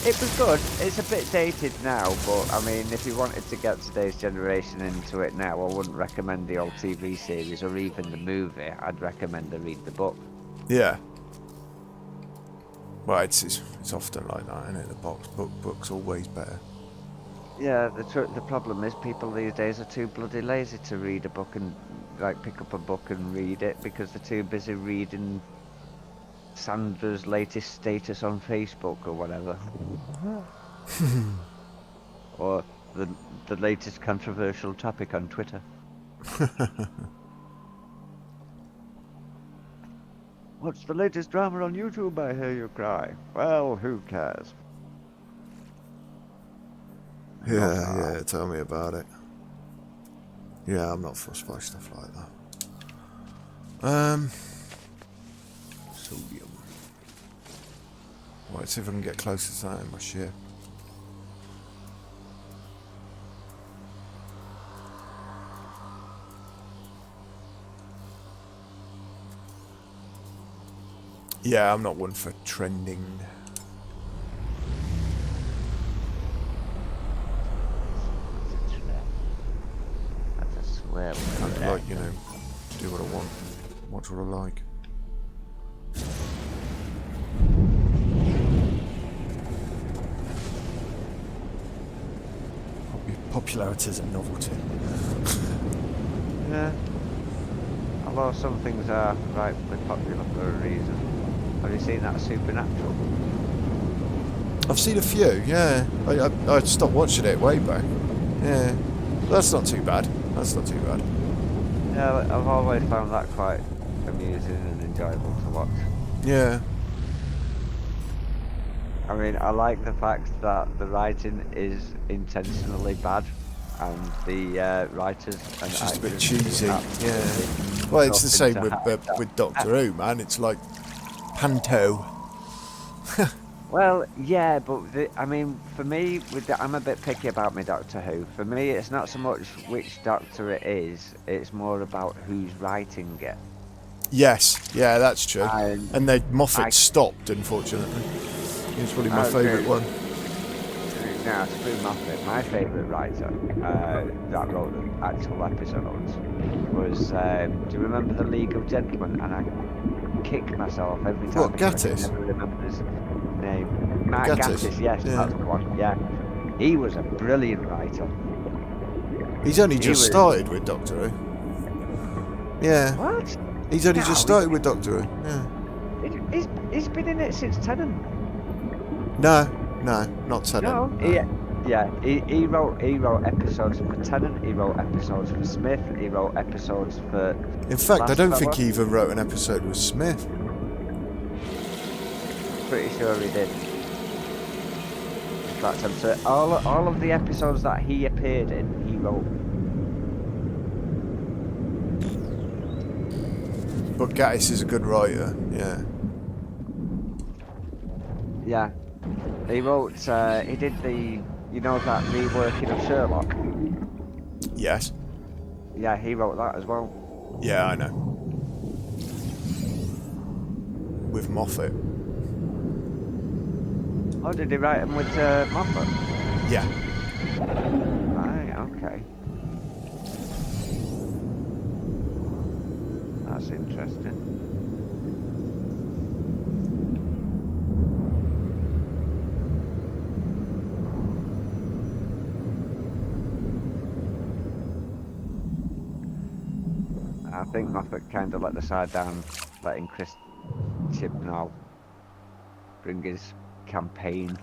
It was good. It's a bit dated now, but I mean, if you wanted to get today's generation into it now, I wouldn't recommend the old TV series or even the movie. I'd recommend to read the book.
Yeah. Well, it's often like that, isn't it? The book's always better.
Yeah, the problem is people these days are too bloody lazy to read a book and like pick up a book and read it because they're too busy reading Sandra's latest status on Facebook or whatever. Or the latest controversial topic on Twitter. What's the latest drama on YouTube, I hear you cry? Well, who cares?
Yeah, tell me about it. Yeah, I'm not fussed by stuff like that. Sodium. Right, let's see if I can get closer to that in my ship. Yeah, I'm not one for trending.
That's a swear
Kind
word.
of like, you know, do what I want, watch what I like. Popularity is a novelty.
Yeah. Although some things are rightfully popular for a reason. Have you seen that Supernatural?
I've seen a few, yeah. I stopped watching it way back. Yeah. That's not too bad. That's not too bad.
Yeah, I've always found that quite amusing and enjoyable to watch.
Yeah.
I mean, I like the fact that the writing is intentionally bad, and the writers and
It's just a bit
actors
cheesy.
absolutely
Yeah. Well, it's the
nothing
same
to
with
hide.
with Doctor Who, man. It's like panto.
Well, yeah, but I mean, for me, I'm a bit picky about my Doctor Who. For me, it's not so much which Doctor it is; it's more about who's writing it.
Yes. Yeah, that's true.
And
And then Moffat
I-
stopped, unfortunately. It's probably my
Okay.
favourite one.
Now, to prove Moffat, my favourite writer that wrote the actual episodes was, do you remember The League of Gentlemen? And I kick myself every time
What,
because I can
Gatiss?
never remember his name. Mark
Gatiss,
Gatiss, yes,
yeah.
that's the one, yeah. He was a brilliant writer.
He's only
He
just
was-
started with Doctor Who. Yeah.
What?
He's only
No,
just started with Doctor Who. Yeah.
He's been in it since Tennant.
No, not Tennant.
He wrote episodes for Tennant, he wrote episodes for Smith, he wrote episodes for
In fact, I
Last
don't
Fella.
think he even wrote an episode with Smith.
Pretty sure he did. In fact, I'm certain all of the episodes that he appeared in, he wrote.
But Gatiss is a good writer. Yeah.
Yeah. He wrote, he did the, you know, that reworking of Sherlock?
Yes.
Yeah, he wrote that as well.
Yeah, I know. With Moffat.
Oh, did he write them with Moffat?
Yeah.
Right, okay. That's interesting. I think Moffat kind of let the side down, letting Chris Chibnall bring his campaign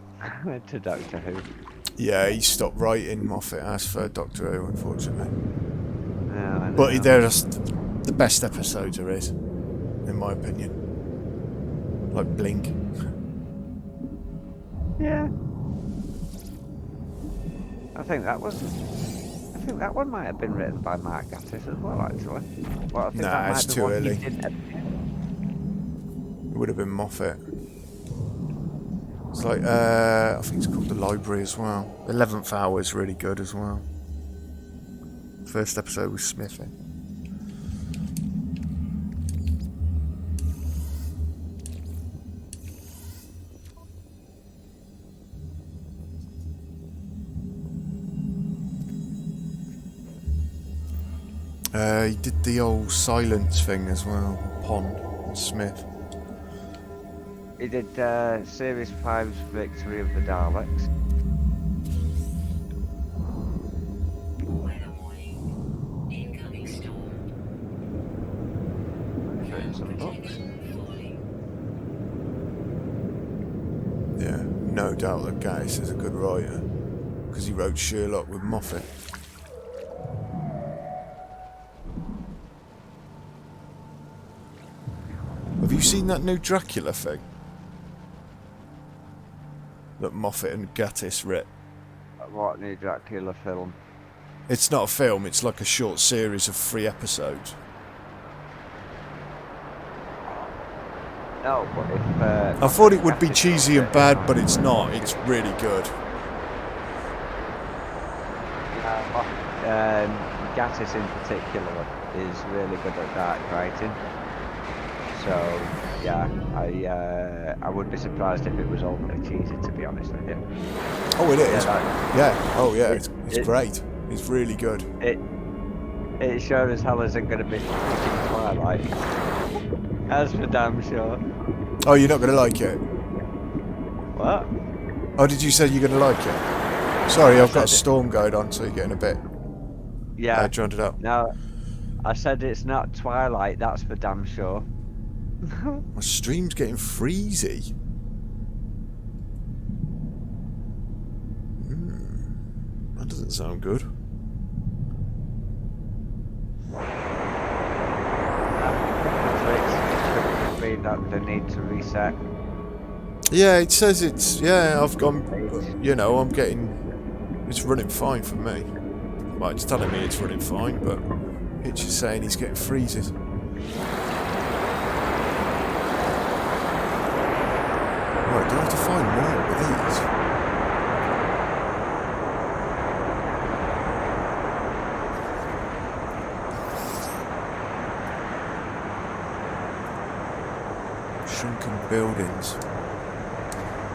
to Doctor Who.
Yeah, he stopped writing Moffat as for Doctor Who, unfortunately.
Yeah, I know.
But they're just the best episodes there is, in my opinion. Like Blink.
Yeah. I think that one might have been written by Mark Gatiss as well, actually. Well, I think
Nah,
that might
it's
be
too
one he
early.
didn't appear.
It would have been Moffat. It's like, I think it's called The Library as well. 11th Hour is really good as well. First episode was Smithy. He did the old silence thing as well. Pond and Smith.
He did Series 5's Victory of the Daleks.
Weather warning. Incoming storm.
Showing some books.
Protection falling.
Yeah, no doubt that Gatiss is a good writer. Because he wrote Sherlock with Moffat. Have you seen that new Dracula thing? That Moffat and Gatiss writ.
What new Dracula film?
It's not a film, it's like a short series of 3 episodes.
No, but if...
I thought it would be cheesy and bad, but it's not. It's really good.
Gatiss in particular is really good at dark writing. So yeah, I would be surprised if it was overly cheesy, to be honest with you.
Oh, it is.
Yeah,
Yeah. Oh, yeah. It's
it-
great. It's really good.
it sure as hell isn't going to be fucking Twilight. That's for damn sure.
Oh, you're not going to like it?
What?
Oh, did you say you're going to like it? Sorry, I've got a storm going on, so you're getting a bit
Yeah.
drowned out.
No, I said it's not Twilight. That's for damn sure.
My stream's getting freezy. That doesn't sound good.
It could be that they need to reset.
Yeah, it says it's... Yeah, I've gone... You know, I'm getting... It's running fine for me. Well, it's telling me it's running fine, but it's just saying he's getting freezes. Right, do I have to find more of these? Shrunken buildings.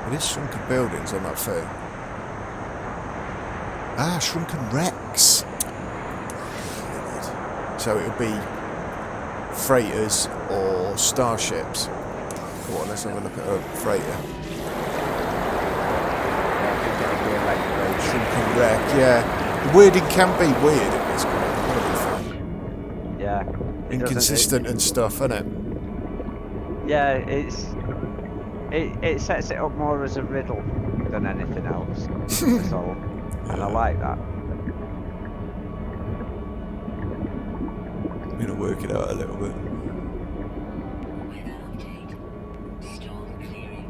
It is shrunken buildings on that thing. Ah, shrunken wrecks. So it'll be freighters or starships. Well, let's have a look at a freighter. Shrunken wreck, yeah. The wording can be weird at this point.
Yeah. It doesn't-
Inconsistent and stuff, isn't it?
Yeah, it sets it up more as a riddle than anything else. That's all. And I like that.
I'm gonna work it out a little bit.
Weather update. Storm clearing.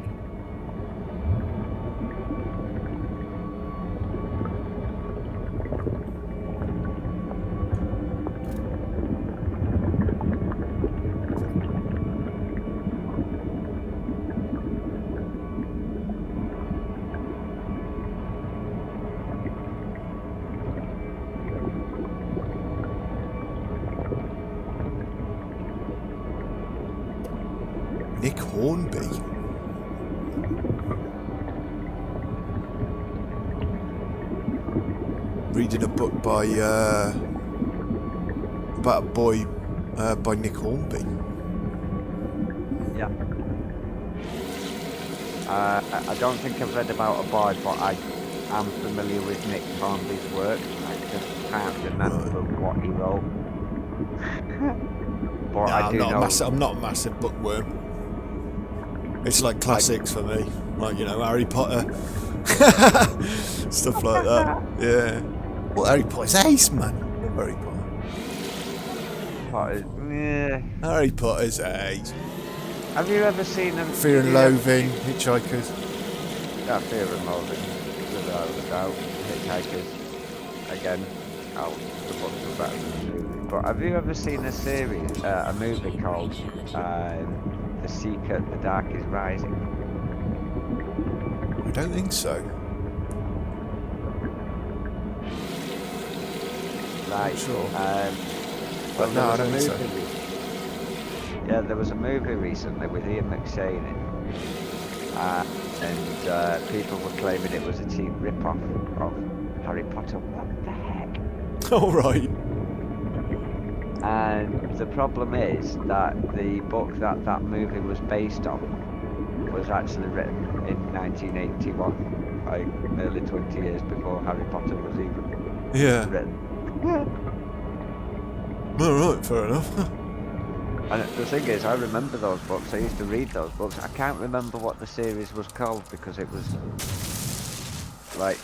Nick Hornby. Reading a book by about a boy by Nick Hornby.
Yeah. I don't think I've read about a boy, but I am familiar with Nick Hornby's work. I just can't remember what he wrote. But
No,
I do know.
I'm not a massive bookworm. It's like classics for me, like, you know, Harry Potter, stuff like that. Yeah. Well, Harry Potter's ace, man. Harry Potter.
Yeah.
Harry Potter's ace.
Have you ever seen him?
Fear and Loathing, Hitchhikers.
Yeah, Fear and Loathing, without a doubt. Hitchhikers, again, out. The books are better than the movie. But have you ever seen a series, a movie called The Secret, The Dark is Rising?
I don't think so.
Right.
Sure.
Well,
no, I
there
don't
was a
think so.
movie. Yeah, there was a movie recently with Ian McShane in, and people were claiming it was a cheap rip-off of Harry Potter. What the heck?
All right.
And the problem is that the book that that movie was based on was actually written in 1981, like nearly 20 years before Harry Potter was even
Yeah.
written.
Alright, fair enough.
And the thing is, I remember those books. I used to read those books. I can't remember what the series was called because it was like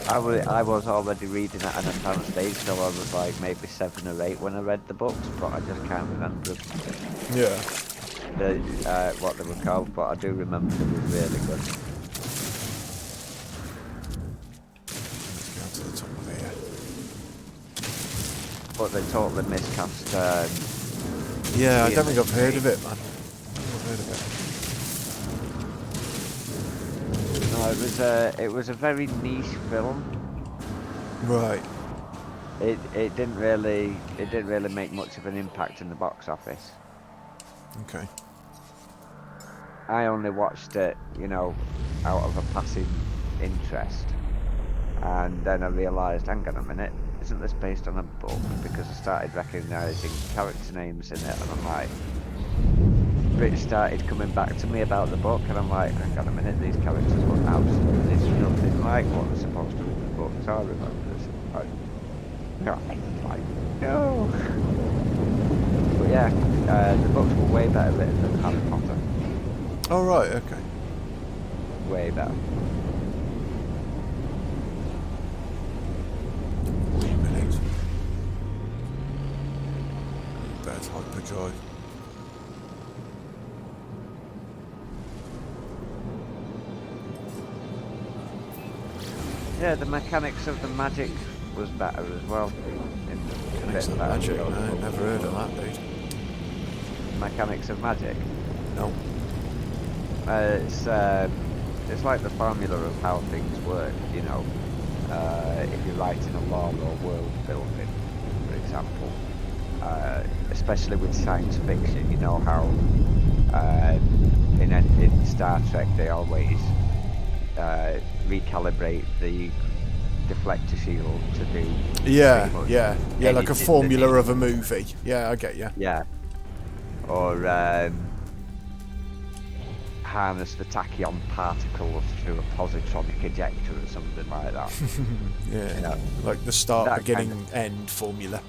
I was already reading at an advanced age, so I was like maybe 7 or 8 when I read the books, but I just can't remember
Yeah.
what they were called. But I do remember they were really good.
Let's go to the top of here.
But they totally miscast.
Yeah, I
Ian
don't think I've heard
McKellen.
of it, man. I've heard of
No, it was a very niche film.
it. Right.
It didn't really make much of an impact in the box office.
Okay.
I only watched it, you know, out of a passive interest, and then I realised, hang on a minute, isn't this based on a book? Because I started recognising character names in it, and I'm like, bits started coming back to me about the book, and I'm like, hang on a minute, these characters look absolutely nothing like what they're supposed to be in the books. I remember this. Like, no. But yeah, the books were way better written than Harry Potter.
Oh, right, okay.
Way better.
Wait a minute. That's hyperdrive.
Yeah, the mechanics of the magic was better as well.
Mechanics of magic, no, never heard of that, dude.
Mechanics of magic.
No.
It's like the formula of how things work, you know. If you're writing a lore or world building, for example, especially with science fiction, you know how in Star Trek they always recalibrate the deflector shield to do
Yeah,
pretty much
yeah, like a
anything that
formula
it-
of a movie. Yeah, I get you.
yeah, or harness the tachyon particles through a positronic ejector or something like that.
Yeah,
You know,
like the start,
that
beginning,
kind
end formula.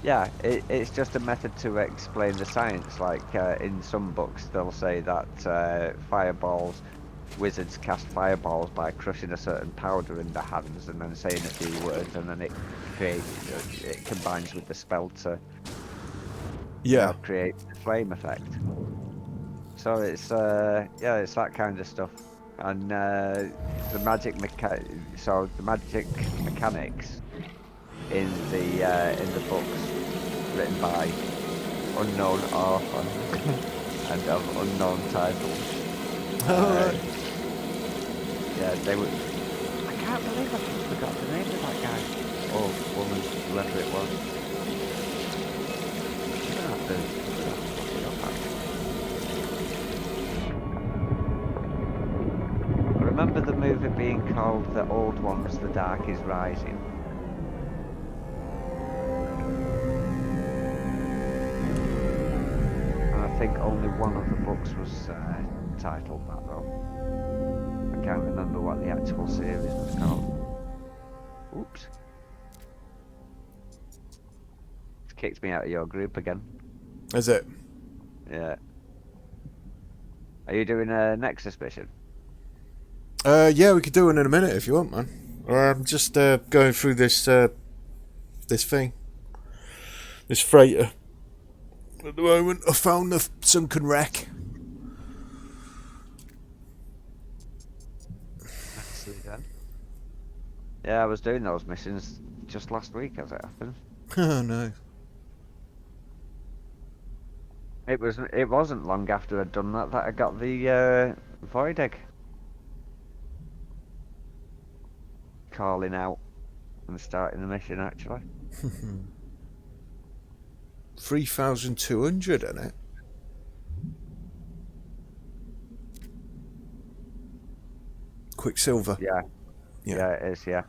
yeah, it's just a method to explain the science. Like in some books, they'll say that fireballs, wizards cast fireballs by crushing a certain powder in their hands and then saying a few words, and then it combines with the spell to
Yeah,
create the flame effect. So it's it's that kind of stuff, and the magic mechanics in the books written by unknown author and of unknown titles.
Alright.
Yeah, they were. I can't believe I forgot the name of that guy or woman, whoever it was. I'm gonna have to look it up, actually. I remember the movie being called The Old Ones, The Dark Is Rising. And I think only one of the books was titled that though. I can't remember what the actual series was called. Oops. It's kicked me out of your group again.
Is it?
Yeah. Are you doing a next suspicion?
Yeah, we could do it in a minute if you want, man. I'm just going through this this thing, this freighter. At the moment, I found the sunken wreck.
Nicely done. Yeah, I was doing those missions just last week as it happened.
Oh no.
It wasn't long after I'd done that I got the void egg. Calling out and starting the mission actually.
3,200 in it. Quicksilver.
Yeah.
Yeah.
Yeah, it is, yeah.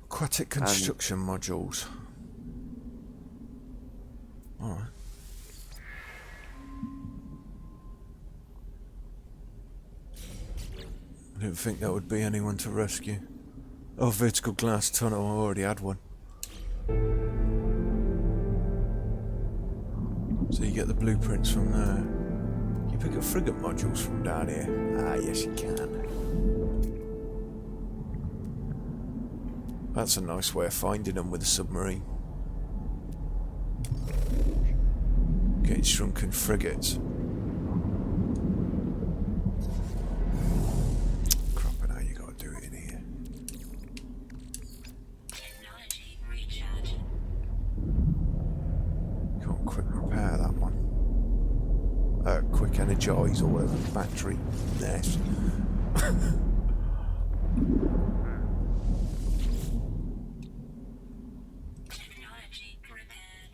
Aquatic construction modules. Alright. I didn't think there would be anyone to rescue. Oh, vertical glass tunnel, I already had one. So you get the blueprints from there. You pick up frigate modules from down here. Ah, yes you can. That's a nice way of finding them with a submarine. Getting shrunken frigates. Cropping how you gotta do it in here.
Technology recharge.
Can't quick repair that one. Quick energize or whatever. Battery. Yes.
Technology repaired.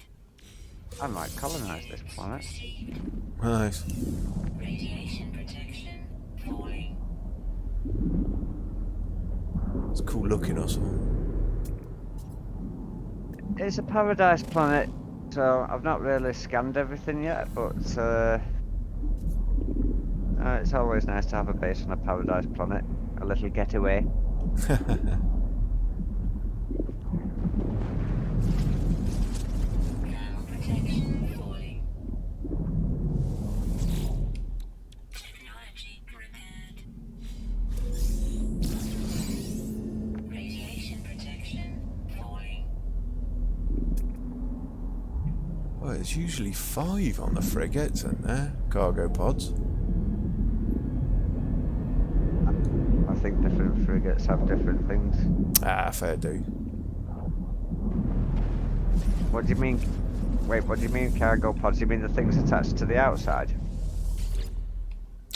I might colonise this planet.
Nice.
Radiation protection falling.
It's cool looking or something.
It's a paradise planet, so I've not really scanned everything yet, but it's always nice to have a base on a paradise planet. A little getaway.
Thermal protection falling. Technology repaired. Radiation protection falling.
Well, there's usually 5 on the frigates, isn't there? Cargo pods.
I think different frigates have different things.
Ah, fair do.
What do you mean? Wait, what do you mean cargo pods? You mean the things attached to the outside?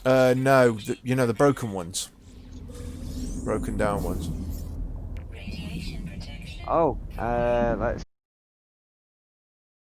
No, you know, the broken ones. Broken down ones.
Radiation protection.
Oh, let's